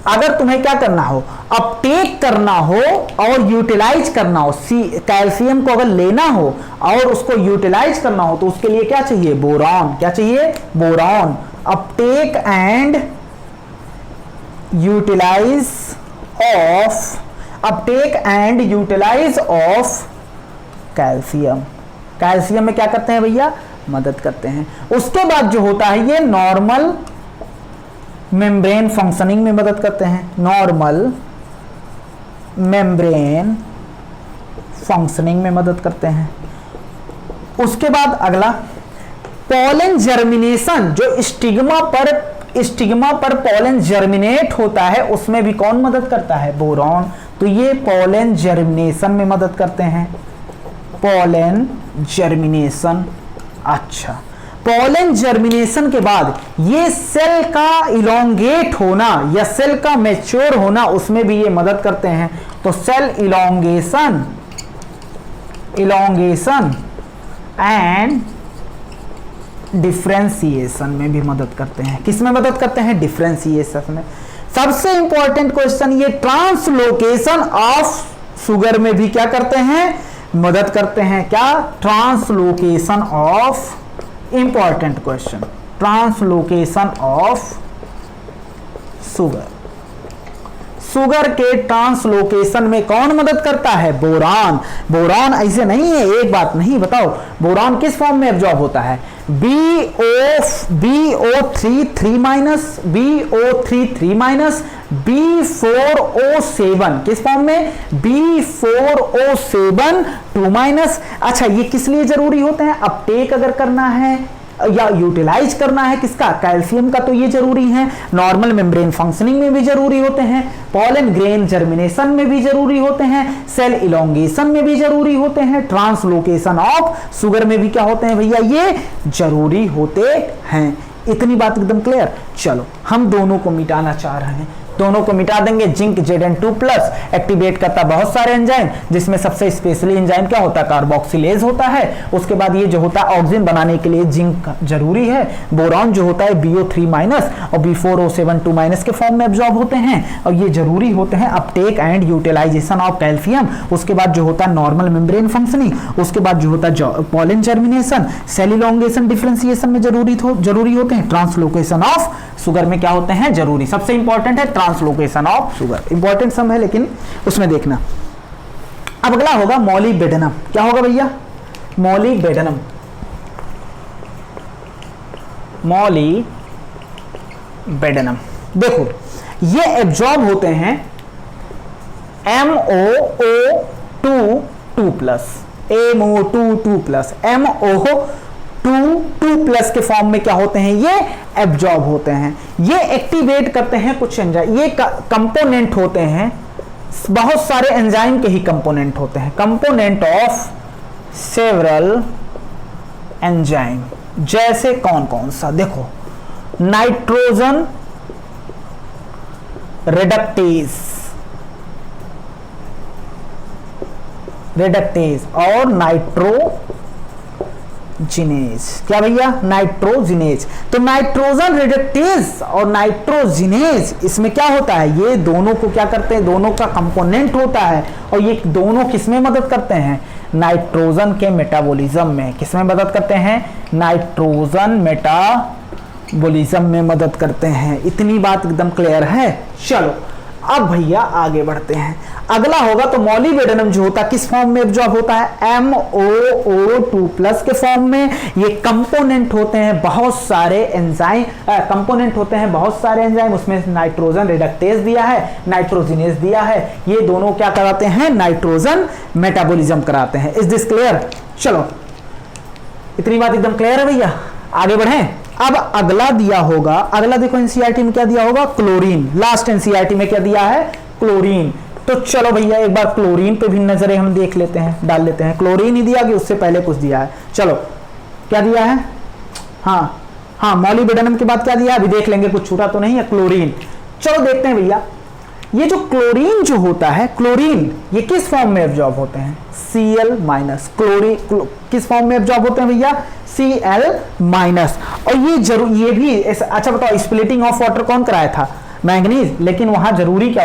अगर तुम्हें क्या करना हो, अपटेक करना हो और यूटिलाइज करना हो, कैल्शियम को अगर लेना हो और उसको यूटिलाइज करना हो, तो उसके लिए क्या चाहिए, बोरॉन। क्या चाहिए, boron. Uptake and utilize of calcium. Calcium में क्या करते हैं भैया, मदद करते हैं। उसके बाद जो होता है, ये नॉर्मल मेम्ब्रेन फंक्शनिंग में मदद करते हैं, नॉर्मल मेम्ब्रेन फंक्शनिंग में मदद करते हैं। उसके बाद अगला, पॉलन जर्मिनेशन, जो स्टिग्मा पर पॉलन जर्मिनेट होता है, उसमें भी कौन मदद करता है, बोरॉन। तो ये पॉलन जर्मिनेशन में मदद करते हैं, पॉलन जर्मिनेशन। अच्छा, पॉलन जर्मिनेशन के बाद ये सेल का इलोंगेट होना या सेल का मैच्योर होना, उसमें भी ये मदद करते हैं। तो सेल इलोंगेशन एंड डिफरेंशिएशन में भी मदद करते हैं। किस में मदद करते हैं, डिफरेंशिएशन में। सबसे इंपॉर्टेंट क्वेश्चन, ये ट्रांसलोकेशन ऑफ शुगर में भी क्या करते हैं, मदद करते हैं। क्या, translocation of, important question, translocation of sugar. Sugar के ट्रांसलोकेशन में कौन मदद करता है, बोरान। बोरान ऐसे नहीं है, एक बात नहीं, बताओ बोरान किस फॉर्म में एब्जॉर्ब होता है, BO3 3 minus, BO3 3 minus, B4O7 किस फॉर्म में, B4O7 2 माइनस। अच्छा, ये किस लिए जरूरी होते हैं, अपटेक अगर करना है या यूटिलाइज करना है किसका, कैल्शियम का, तो ये जरूरी है। नॉर्मल मेम्ब्रेन फंक्शनिंग में भी जरूरी होते हैं, पॉलन ग्रेन जर्मिनेशन में भी जरूरी होते हैं, सेल इलोंगेशन में भी जरूरी होते हैं, ट्रांसलोकेशन ऑफ शुगर में भी क्या होते हैं भैया, ये जरूरी होते हैं। इतनी बात एकदम क्लियर। चलो, हम दोनों को मिटाना चाह रहे हैं, दोनों को मिटा देंगे। जिंक Zn2+ एक्टिवेट करता बहुत सारे एंजाइम, जिसमें सबसे स्पेशली एंजाइम क्या होता है, कार्बोक्सिलेज होता है। उसके बाद ये जो होता है ऑक्सीजन बनाने के लिए जिंक जरूरी है। बोरॉन जो होता है BO3- और B4O7 2- के फॉर्म में एब्जॉर्ब होते हैं, और ये जरूरी होते हैं uptake and utilization of calcium. उसके बाद जो होता है नॉर्मल मेम्ब्रेन फंक्शनिंग, उसके बाद जो होता है pollen germination, cell elongation, differentiation में जरूरी होते हैं। ट्रांसलोकेशन ऑफ शुगर में क्या होते हैं, जरूरी। सबसे इंपॉर्टेंट है ट्रांसलोकेशन ऑफ शुगर, इंपॉर्टेंट सम है लेकिन उसमें देखना। अब अगला होगा मॉलिबेडेनम। क्या होगा भैया, मॉलिबेडेनम। मॉलिबेडेनम देखो, ये एब्जॉर्ब होते हैं MOO2+, MOO2+, MOO2+ के फॉर्म में क्या होते हैं, ये एब्जॉर्ब होते हैं। ये एक्टिवेट करते हैं कुछ एंजाइम, ये कंपोनेंट होते हैं, बहुत सारे एंजाइम के ही कंपोनेंट होते हैं, कंपोनेंट ऑफ सेवरल एंजाइम। जैसे कौन कौन सा, देखो, नाइट्रोजन रिडक्टेज और नाइट्रोजिनेज। क्या भैया, नाइट्रोजिनेज। तो नाइट्रोजन रिडक्टेज और नाइट्रोजिनेज, इसमें क्या होता है, ये दोनों को क्या करते हैं, दोनों का कंपोनेंट होता है, और ये दोनों किसमें मदद करते हैं, नाइट्रोजन के मेटाबॉलिज्म में। किसमें मदद करते हैं, नाइट्रोजन मेटाबॉलिज्म में मदद करते हैं। इतनी बात एकदम क्लियर है। चलो, अब भैया आगे बढ़ते हैं। अगला होगा तो मॉलिबेडेनम जो होता है किस फॉर्म में एब्जॉर्ब होता है, MOO2+ के फॉर्म में। ये कंपोनेंट होते हैं बहुत सारे एंजाइम, कंपोनेंट होते हैं बहुत सारे एंजाइम, उसमें नाइट्रोजन रिडक्टेज दिया है, नाइट्रोजिनेज दिया है। ये दोनों क्या कराते हैं, नाइट्रोजन मेटाबॉलिज्म कराते हैं। Is this clear. चलो, इतनी बात एकदम क्लियर है भैया, आगे बढ़ें। अब अगला दिया होगा, अगला देखो एनसीईआरटी में क्या दिया होगा, क्लोरीन। लास्ट एनसीईआरटी में क्या दिया है, क्लोरीन। तो चलो भैया एक बार क्लोरीन पे भी नजरें हम देख लेते हैं, डाल लेते हैं। क्लोरीन ही दिया कि उससे पहले कुछ दिया है? चलो क्या दिया है, हाँ हाँ मॉलिब्डेनम के बाद क्या दिया अभी देख लेंगे, कुछ छूटा तो नहीं है, क्लोरीन। चलो देखते हैं भैया, ये जो क्लोरीन जो होता है, क्लोरीन ये किस फॉर्म में एब्जॉर्ब होते हैं, Cl माइनस। क्लोरीन किस फॉर्म में एब्जॉर्ब होते हैं भैया, Cl माइनस। और ये जरूर ये भी अच्छा बताओ, स्प्लिटिंग ऑफ वाटर कौन कराया था, मैंगनीज। लेकिन वहां जरूरी क्या,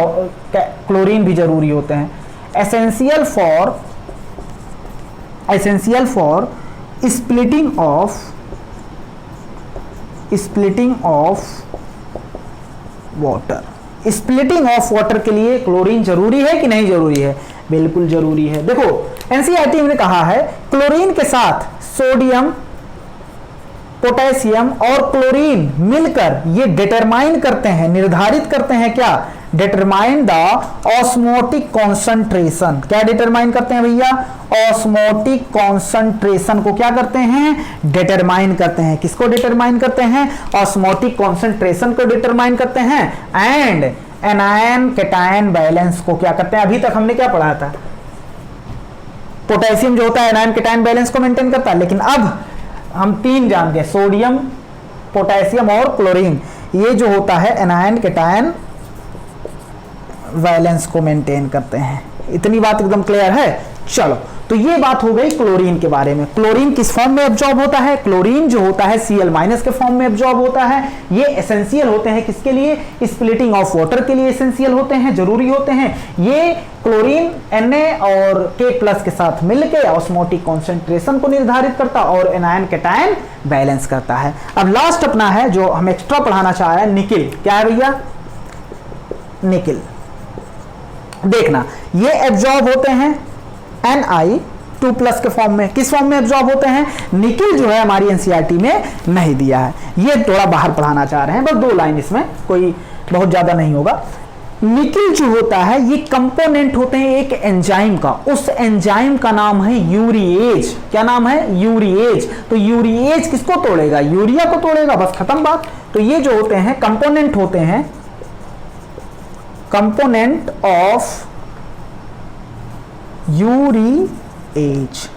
क्लोरीन भी जरूरी होते हैं। Essential for splitting of water. Splitting of water के लिए क्लोरीन जरूरी है कि नहीं जरूरी है, बिल्कुल जरूरी है। देखो एनसीईआरटी ने कहा है क्लोरीन के साथ सोडियम, पोटेशियम और क्लोरीन मिलकर ये डिटरमाइन करते हैं, निर्धारित करते हैं क्या, डिटरमाइन द ऑस्मोटिक कॉन्सेंट्रेशन। क्या डिटरमाइन करते हैं भैया, ऑस्मोटिक कॉन्सेंट्रेशन को क्या करते हैं, डिटरमाइन करते हैं। किसको डिटरमाइन करते हैं, ऑस्मोटिक कॉन्सेंट्रेशन को डिटरमाइन करते हैं। एंड एनायन कैटायन बैलेंस को क्या करते हैं, अभी तक हमने क्या पढ़ा था, पोटेशियम जो होता है एनायन कैटायन बैलेंस को मेंटेन करता है। लेकिन अब हम तीन जानते हैं, सोडियम, पोटेशियम और क्लोरीन, ये जो होता है एनायन कैटायन वैलेंस को मेंटेन करते हैं। इतनी बात एकदम क्लियर है। चलो तो ये बात हो गई क्लोरीन के बारे में। क्लोरीन किस फॉर्म में एब्जॉर्ब होता है, क्लोरीन जो होता है Cl माइनस के फॉर्म में एब्जॉर्ब होता है। ये एसेंशियल होते हैं किसके लिए, स्प्लिटिंग ऑफ वाटर के लिए एसेंशियल होते हैं, जरूरी होते हैं। ये क्लोरीन Na और K प्लस के साथ मिलकर ऑस्मोटिक कॉन्सेंट्रेशन को निर्धारित करता और एनायन कैटायन बैलेंस करता है। अब लास्ट अपना है जो हम एक्स्ट्रा पढ़ाना चाह रहे हैं, निकिल। क्या है भैया, निकिल। देखना ये एब्जॉर्ब होते हैं Ni2 प्लस के फॉर्म में। किस फॉर्म में एब्जॉर्ब होते हैं, निकिल जो है हमारी एनसीईआरटी में नहीं दिया है, ये थोड़ा बाहर पढ़ाना चाह रहे हैं, बस 2 लाइन, इसमें कोई बहुत ज्यादा नहीं होगा। निकिल जो होता है ये कंपोनेंट होते हैं एक एंजाइम का, उस एंजाइम का नाम है यूरिएज। क्या नाम है, यूरिएज। तो यूरिएज किसको तोड़ेगा, यूरिया को तोड़ेगा, बस खत्म बात। तो ये जो होते हैं कंपोनेंट होते हैं, कंपोनेंट ऑफ यूरिएज।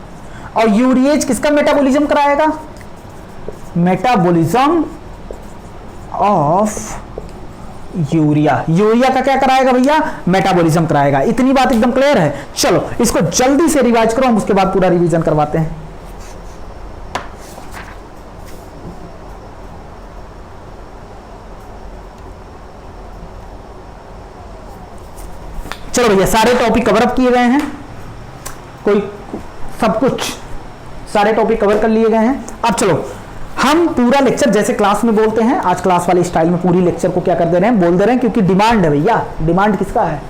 और यूरिएज किसका मेटाबॉलिज्म कराएगा, मेटाबॉलिज्म ऑफ यूरिया। यूरिया का क्या कराएगा भैया, मेटाबॉलिज्म कराएगा। इतनी बात एकदम क्लियर है। चलो इसको जल्दी से रिवाइज करो, हम उसके बाद पूरा रिवीजन करवाते हैं। चलो भैया सारे टॉपिक कवर अप किए गए हैं, कोई सब कुछ सारे टॉपिक कवर कर लिए गए हैं। अब चलो हम पूरा लेक्चर जैसे क्लास में बोलते हैं, आज क्लास वाली स्टाइल में पूरी लेक्चर को क्या कर दे रहे हैं, बोल दे रहे हैं, क्योंकि डिमांड है भैया। डिमांड किसका है,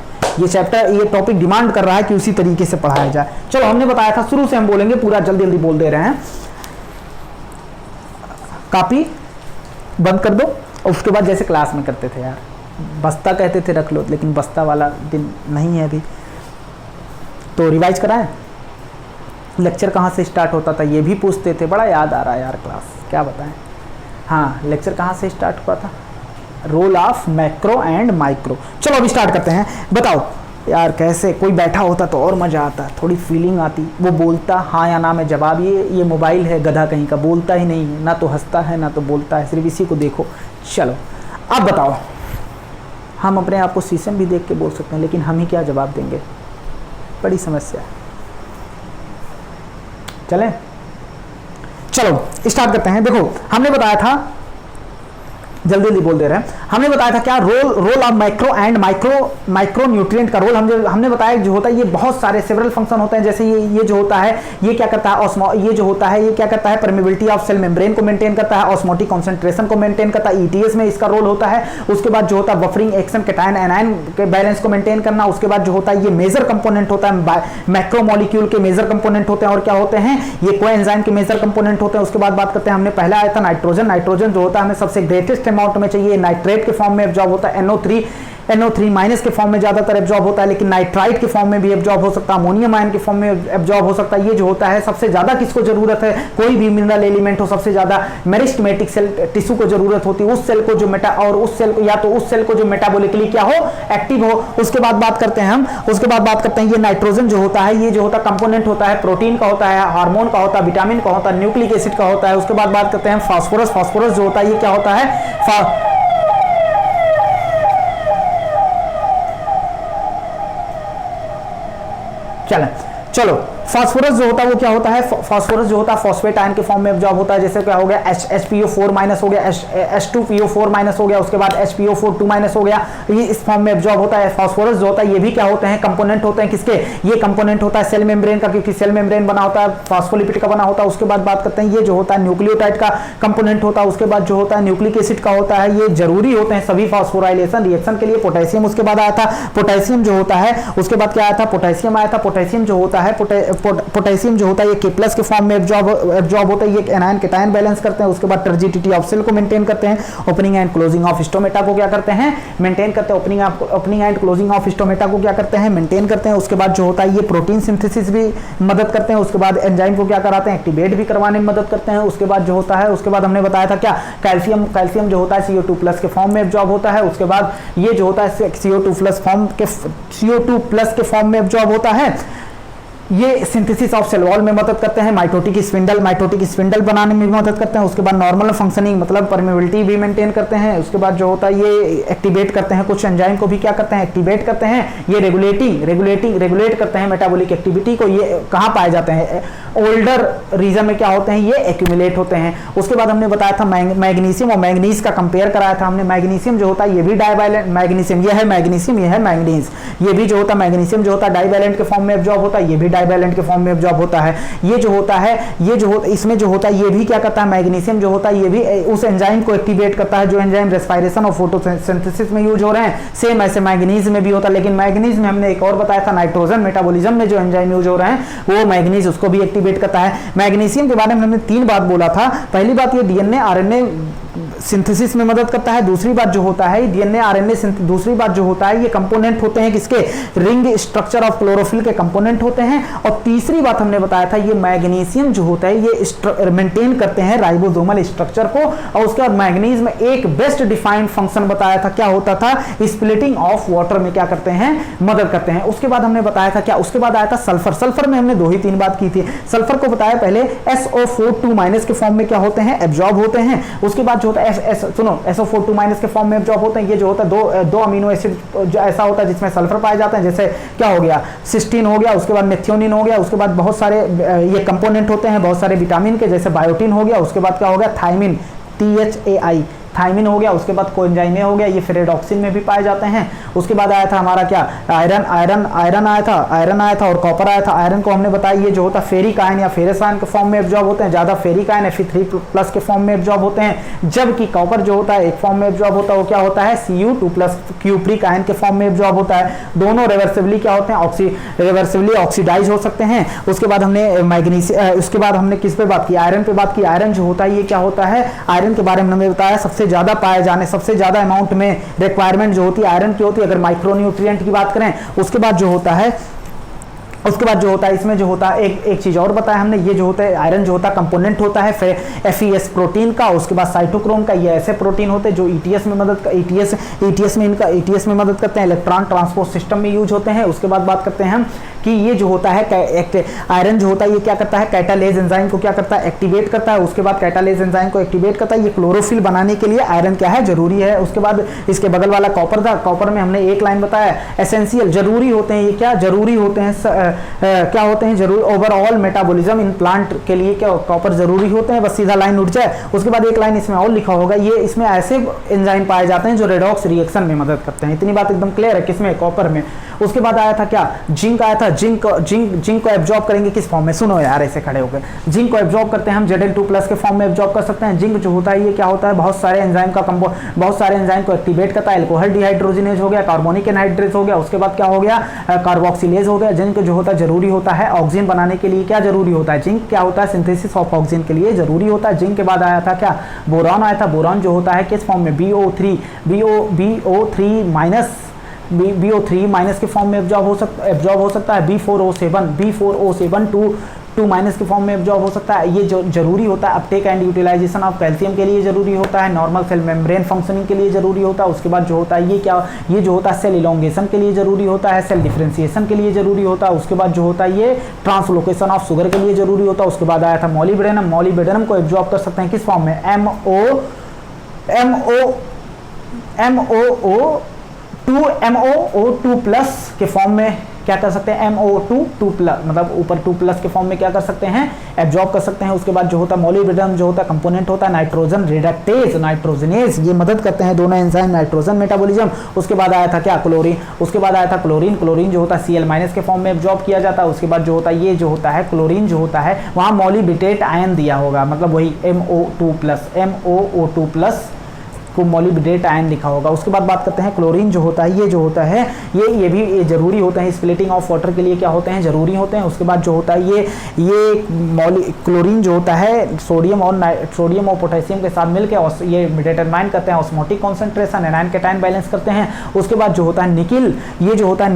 ये चैप्टर, ये टॉपिक डिमांड कर रहा है कि उसी तरीके से पढ़ाया जाए। चलो हमने बताया था शुरू से हम बोलेंगे, पूरा जल्दी जल्दी बोल दे रहे हैं। कॉपी बंद कर दो और उसके बाद जैसे क्लास में करते थे यार, बस्ता कहते थे रख लो, लेकिन बस्ता वाला दिन नहीं है अभी। तो रिवाइज कराएं, लेक्चर कहाँ से स्टार्ट होता था ये भी पूछते थे, बड़ा याद आ रहा है यार क्लास, क्या बताएं। हाँ लेक्चर कहाँ से स्टार्ट हुआ था, role of macro and micro. चलो अभी स्टार्ट करते हैं। बताओ यार कैसे, कोई बैठा होता तो और मज़ा आता, थोड़ी फीलिंग आती, वो बोलता हाँ या ना में जवाब। ये मोबाइल है गधा कहीं का, बोलता ही नहीं है, ना तो हंसता है ना तो बोलता है, सिर्फ इसी को देखो। चलो अब बताओ, हम अपने आप को शीशे में भी देख के बोल सकते हैं, लेकिन हम ही क्या जवाब देंगे, बड़ी समस्या है। चलें, चलो स्टार्ट करते हैं। देखो हमने बताया था, जल्दी जल्दी बोल दे रहे हैं, हमने बताया था क्या, role of macro and micro nutrient का रोल हमने बताया जो होता है, ये बहुत सारे सेवरल फंक्शन होते हैं। जैसे ये जो होता है ये क्या करता है, ये जो होता है ये क्या करता है, परमेबिलिटी ऑफ सेल मेम्ब्रेन को मेंटेन करता है, ऑस्मोटिक कॉन्सेंट्रेशन को मेंटेन करता है, ईटीएस में इसका रोल होता है। उसके बाद जो होता है बफरिंग एक्शन, कैटायन एनायन के बैलेंस को मेंटेन करना। उसके बाद जो होता है ये मेजर कंपोनेंट होता है, मैक्रो मॉलिक्यूल के मेजर कंपोनेंट होते हैं। और क्या होते हैं, ये कोएंजाइम के मेजर कंपोनेंट होते हैं। उसके बाद बात करते हैं, हमने पहला आया था नाइट्रोजन। नाइट्रोजन जो होता है हमें सबसे ग्रेटेस्ट अमाउंट में चाहिए, नाइट्रेट के फॉर्म में एब्जॉर्ब होता है, NO3 NO3 माइनस के फॉर्म में ज्यादातर एब्जॉर्ब होता है, लेकिन नाइट्राइट के फॉर्म में भी एब्जॉर्ब हो सकता है, अमोनियम आयन के फॉर्म में एब्जॉर्ब हो सकता है। ये जो होता है सबसे ज्यादा किसको जरूरत है, कोई भी मिनरल एलिमेंट हो, सबसे ज्यादा मेरिस्टेमेटिक सेल टिश्यू को जरूरत होती है, उस सेल को जो उस सेल को या तो उस सेल को जो मेटाबॉलिकली क्या हो, एक्टिव हो। उसके बाद बात करते हैं हम, उसके बाद बात करते हैं ये नाइट्रोजन जो होता है, ये जो होता है कंपोनेंट होता है, प्रोटीन का होता है, हार्मोन का होता है, विटामिन का होता है, न्यूक्लिक एसिड का होता है। उसके बाद बात करते हैं फास्फोरस। फास्फोरस जो होता है ये क्या होता है, चलो फास्फोरस जो होता है वो क्या होता है, फास्फोरस जो होता है फॉस्फेट आयन के फॉर्म में एब्जॉर्ब होता है। जैसे क्या हो गया, HPO4 माइनस हो गया, H2PO4 माइनस हो गया, उसके बाद HPO4 माइनस हो गया, ये इस फॉर्म में एब्जॉर्ब होता है। फास्फोरस जो होता है ये भी क्या होते हैं, कंपोनेंट होते हैं किसके, ये कंपोनेंट होता है सेल मेम्ब्रेन का, क्योंकि सेल मेम्ब्रेन बना होता है, फास्फोलिपिड का बना होता है। उसके बाद बात करते हैं ये जो होता है न्यूक्लियोटाइड का कंपोनेंट होता है। उसके बाद जो होता है न्यूक्लिक एसिड का होता है, ये जरूरी होते हैं सभी फास्फोराइलेशन रिएक्शन के लिए। पोटेशियम उसके बाद आया था, पोटेशियम जो होता है उसके बाद क्या आया था, पोटेशियम आया था। पोटेशियम जो होता है, पोटेशियम जो होता है ये K+ के फॉर्म में एब्जॉर्ब होता है, ये एनायन कैटायन बैलेंस करते हैं। उसके बाद टर्जिडिटी ऑफ सेल को मेंटेन करते हैं। Opening and closing of stomata को क्या करते हैं, मेंटेन करते हैं। Opening and closing of stomata को क्या करते हैं, मेंटेन करते हैं। उसके बाद जो होता है ये प्रोटीन सिंथेसिस भी मदद करते हैं। उसके बाद एंजाइम को क्या कराते हैं, एक्टिवेट भी करवाने में मदद करते हैं। उसके बाद जो होता है, उसके बाद हमने बताया था क्या, कैल्शियम जो होता है CO2+ के फॉर्म में एब्जॉर्ब होता है। उसके बाद ये जो होता है CO2+ के फॉर्म में एब्जॉर्ब होता है। ये सिंथेसिस ऑफ सेल वॉल में मदद करते हैं। माइटोटिक स्पिंडल बनाने में भी मदद करते हैं। उसके बाद नॉर्मल फंक्शनिंग मतलब परमेबिलिटी भी मेंटेन करते हैं। उसके बाद जो होता है ये एक्टिवेट करते हैं, कुछ एंजाइम को भी क्या करते हैं, एक्टिवेट करते हैं। ये रेगुलेट करते हैं मेटाबॉलिक एक्टिविटी को। ये कहाँ पाए जाते हैं, ओल्डर रीजन में क्या होते हैं, ये एक्यूमुलेट होते हैं। उसके बाद हमने बताया था मैग्नीशियम और मैंगनीज का कंपेयर कराया था हमने। मैग्नीशियम जो होता है ये भी डाइवैलेंट, मैग्नीशियम ये है मैग्नीशियम, ये है मैंगनीज। ये भी जो होता है मैग्नीशियम जो होता है डाइवैलेंट के फॉर्म में एब्जॉर्ब होता है, ये भी डाइवैलेंट के फॉर्म में एब्जॉर्ब होता है। ये जो होता है, इसमें जो होता है ये भी क्या करता है, मैग्नीशियम जो होता है ये भी उस एंजाइम को एक्टिवेट करता है जो एंजाइम रेस्पिरेशन और फोटोसिंथेसिस में यूज हो रहे हैं। सेम ऐसे मैग्नीज में भी होता है, लेकिन मैग्नीज में हमने एक और बताया था, नाइट्रोजन मेटाबॉलिज्म में जो एंजाइम यूज हो रहे हैं वो मैग्नीज उसको भी एक्टिवेट करता है। मैग्नीशियम के बारे में हमने 3 बात बोला था। पहली बात ये डीएनए आरएनए सिंथेसिस में मदद करता है। दूसरी बात जो होता है डीएनए आरएनए दूसरी बात जो होता है ये कंपोनेंट होते हैं किसके, रिंग स्ट्रक्चर ऑफ क्लोरोफिल के कंपोनेंट होते हैं। और तीसरी बात हमने बताया था ये मैग्नीशियम जो होता है ये मेंटेन करते हैं राइबोसोमल स्ट्रक्चर को। और उसके बाद मैग्नीज में एक बेस्ट डिफाइंड फंक्शन बताया था, क्या होता था, स्प्लिटिंग ऑफ वाटर में क्या करते हैं, मदद करते हैं। उसके बाद हमने बताया था क्या, उसके बाद आया था सल्फर। सल्फर में हमने 2 ही 3 बात की थी। सल्फर को बताया पहले SO4 के फॉर्म में क्या होते हैं, एब्जॉर्ब होते हैं। उसके बाद जो होता है SO4 के फॉर्म में एब्जॉर्ब होते हैं। ये जो होता है दो अमीनो एसिड ऐसा होता है जिसमें सल्फर पाए जाते हैं। जैसे क्या हो गया, सिस्टीन हो गया, उसके बाद मेथियोनिन हो गया, उसके बाद बहुत सारे ये कंपोनेंट होते हैं बहुत सारे विटामिन के, जैसे बायोटिन हो गया। उसके बाद क्या हो गया, थायमिन, THAI थायमिन हो गया। उसके बाद कोएंजाइम हो गया, ये फेरेडॉक्सिन में भी पाए जाते हैं। उसके बाद आया था हमारा क्या, आयरन आया था और कॉपर आया था। आयरन को हमने बताया ये जो होता है फेरिक आयन या फेरस आयन के फॉर्म में एब्जॉर्ब होते हैं। ज्यादा फेरिक आयन Fe3+ के फॉर्म में एब्जॉर्ब होते हैं, जबकि कॉपर जो होता है एक फॉर्म में एब्जॉर्ब होता है, वो क्या होता है Cu2+ क्यूप्रिक आयन के फॉर्म में एब्जॉर्ब होता है। दोनों रिवर्सिबली क्या होते हैं, रिवर्सिबली ऑक्सीडाइज हो सकते हैं। उसके बाद हमने मैग्नीशियम, उसके बाद हमने किस पे बात की, आयरन पे बात की। आयरन जो होता है ये क्या होता है, आयरन के बारे में हमने बताया सबसे ज्यादा पाए जाने, सबसे ज्यादा अमाउंट में रिक्वायरमेंट जो होती है आयरन की होती है, अगर माइक्रोन्यूट्रिएंट की बात करें। उसके बाद जो होता है इसमें जो होता है एक चीज और बताया हमने, ये जो होता है आयरन जो होता है कंपोनेंट होता है FES प्रोटीन का। उसके बाद साइटोक्रोम का, ये ऐसे प्रोटीन होते हैं जो ETS में मदद करते हैं, इलेक्ट्रॉन ट्रांसपोर्ट सिस्टम में यूज होते हैं। उसके बाद बात करते हैं हम कि ये जो होता है आयरन जो होता है ये क्या करता है, कैटालेज एंजाइम को क्या करता है, एक्टिवेट करता है। उसके बाद कैटालेज एंजाइम को एक्टिवेट करता है, ये क्लोरोफिल बनाने के लिए आयरन क्या है, जरूरी है। उसके बाद इसके बगल वाला कॉपर था, कॉपर में हमने एक लाइन बताया, एसेंशियल जरूरी होते हैं। ये क्या जरूरी होते हैं, क्या होते हैं, जरूर ओवरऑल मेटाबॉलिज्म इन प्लांट के लिए क्या कॉपर जरूरी होते हैं। बस सीधा लाइन उठ जाए। उसके बाद एक लाइन इसमें और लिखा होगा, ये इसमें ऐसे एंजाइम पाए जाते हैं जो रेडॉक्स रिएक्शन में मदद करते हैं। इतनी बात एकदम क्लियर है किसमें, कॉपर में। उसके बाद आया था क्या, जिंक आया था। जिंक को एब्जॉर्ब करेंगे किस फॉर्म में, सुनो यार ऐसे खड़े हो गए। जिंक को एब्जॉर्ब करते हैं हम Zl2+ के फॉर्म में एब्जॉर्ब कर सकते हैं। जिंक जो होता है ये क्या होता है, बहुत सारे एंजाइम को एक्टिवेट करता है। अल्कोहल डिहाइड्रोजिनेज हो गया, कार्बोनिक एनहाइड्रेज हो गया, उसके बाद क्या हो गया, कार्बोक्सिलेज हो गया। जिंक जो होता है जरूरी होता है ऑक्सीजन बनाने के लिए, क्या जरूरी होता है, जिंक क्या होता है, सिंथेसिस ऑफ ऑक्सीजन के लिए जरूरी होता है। जिंक के बाद आया था क्या, बोरॉन आया था। बोरॉन जो होता है किस फॉर्म में, BO3 BO3 माइनस के फॉर्म में एब्जॉर्ब हो सकता है, B4O7 टू माइनस के फॉर्म में एब्जॉर्ब हो सकता है। ये जो जरूरी होता है uptake and utilization of calcium के लिए जरूरी होता है, नॉर्मल सेल मेम्ब्रेन फंक्शनिंग के लिए जरूरी होता है। उसके बाद जो होता है ये जो होता है सेल इलोंगेशन के लिए जरूरी होता है, सेल डिफरेंशिएशन के लिए जरूरी होता है। उसके बाद जो होता है ये ट्रांसलोकेशन ऑफ शुगर के लिए जरूरी होता है। उसके बाद आया था मॉलिब्डेनम को एब्जॉर्ब कर सकते हैं किस फॉर्म में, MOO2 प्लस के फॉर्म में क्या कर सकते हैं, MOO2 प्लस मतलब ऊपर 2 प्लस के फॉर्म में क्या कर सकते हैं, एब्जॉर्ब कर सकते हैं। उसके बाद जो होता है मॉलिब्डेनम जो होता है कंपोनेंट होता है नाइट्रोजन रिडक्टेज, नाइट्रोजनेज, ये मदद करते हैं दोनों एंजाइम नाइट्रोजन मेटाबॉलिज्म। उसके बाद आया था क्या, क्लोरीन। उसके बाद आया था क्लोरीन जो होता है Cl माइनस के फॉर्म में एब्जॉर्ब किया जाता है। उसके बाद जो होता है ये जो होता है क्लोरीन जो होता है वहाँ मॉलिब्डेट आयन दिया होगा, मतलब वही MOO2 प्लस को मॉलिब्डेट आयन लिखा होगा। उसके बाद बात करते हैं क्लोरीन जो होता है ये भी जरूरी होते हैं स्प्लिटिंग ऑफ वाटर के लिए, क्या होते हैं, जरूरी होते हैं। उसके बाद जो होता है ये क्लोरीन जो होता है सोडियम और पोटेशियम के साथ मिलकर ये डिटरमाइन करते हैं osmotic concentration, anion cation balance करते हैं। उसके बाद जो होता है निकिल, ये जो होता है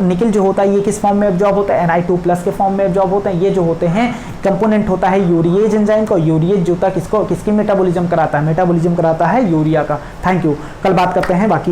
निकिल जो होता है ये किस फॉर्म में एब्जॉर्ब होता है, Ni2+ के फॉर्म में एब्जॉर्ब होते हैं। ये जो होते हैं कंपोनेंट होता है यूरिएज एंजाइम का। यूरिएज जो होता है किसकी मेटाबॉलिज्म कराता है, यूरिया का। थैंक यू, कल बात करते हैं बाकी।